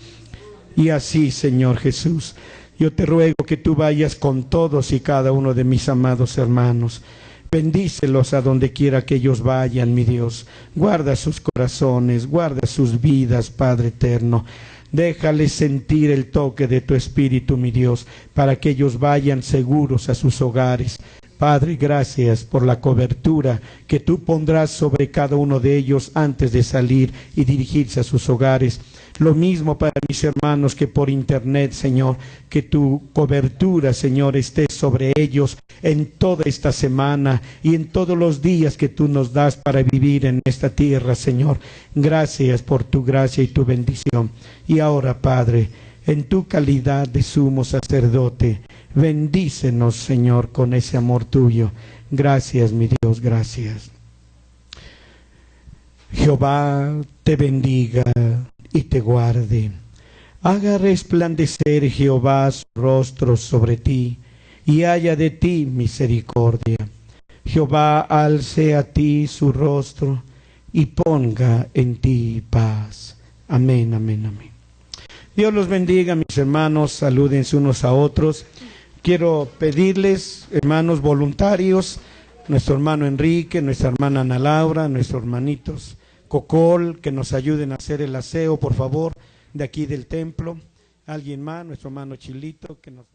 S1: Y así, Señor Jesús, yo te ruego que tú vayas con todos y cada uno de mis amados hermanos. Bendícelos a donde quiera que ellos vayan, mi Dios. Guarda sus corazones, guarda sus vidas, Padre eterno. Déjales sentir el toque de tu Espíritu, mi Dios, para que ellos vayan seguros a sus hogares. Padre, gracias por la cobertura que tú pondrás sobre cada uno de ellos antes de salir y dirigirse a sus hogares. Lo mismo para mis hermanos que por internet, Señor, que tu cobertura, Señor, esté sobre ellos en toda esta semana y en todos los días que tú nos das para vivir en esta tierra, Señor. Gracias por tu gracia y tu bendición. Y ahora, Padre, en tu calidad de sumo sacerdote, bendícenos, Señor, con ese amor tuyo. Gracias, mi Dios, gracias. Jehová te bendiga y te guarde. Haga resplandecer Jehová su rostro sobre ti y haya de ti misericordia. Jehová alce a ti su rostro y ponga en ti paz. Amén, amén, amén. Dios los bendiga, mis hermanos, salúdense unos a otros. Quiero pedirles, hermanos voluntarios, nuestro hermano Enrique, nuestra hermana Ana Laura, nuestros hermanitos Cocol, que nos ayuden a hacer el aseo, por favor, de aquí del templo. Alguien más, nuestro hermano Chilito, que nos...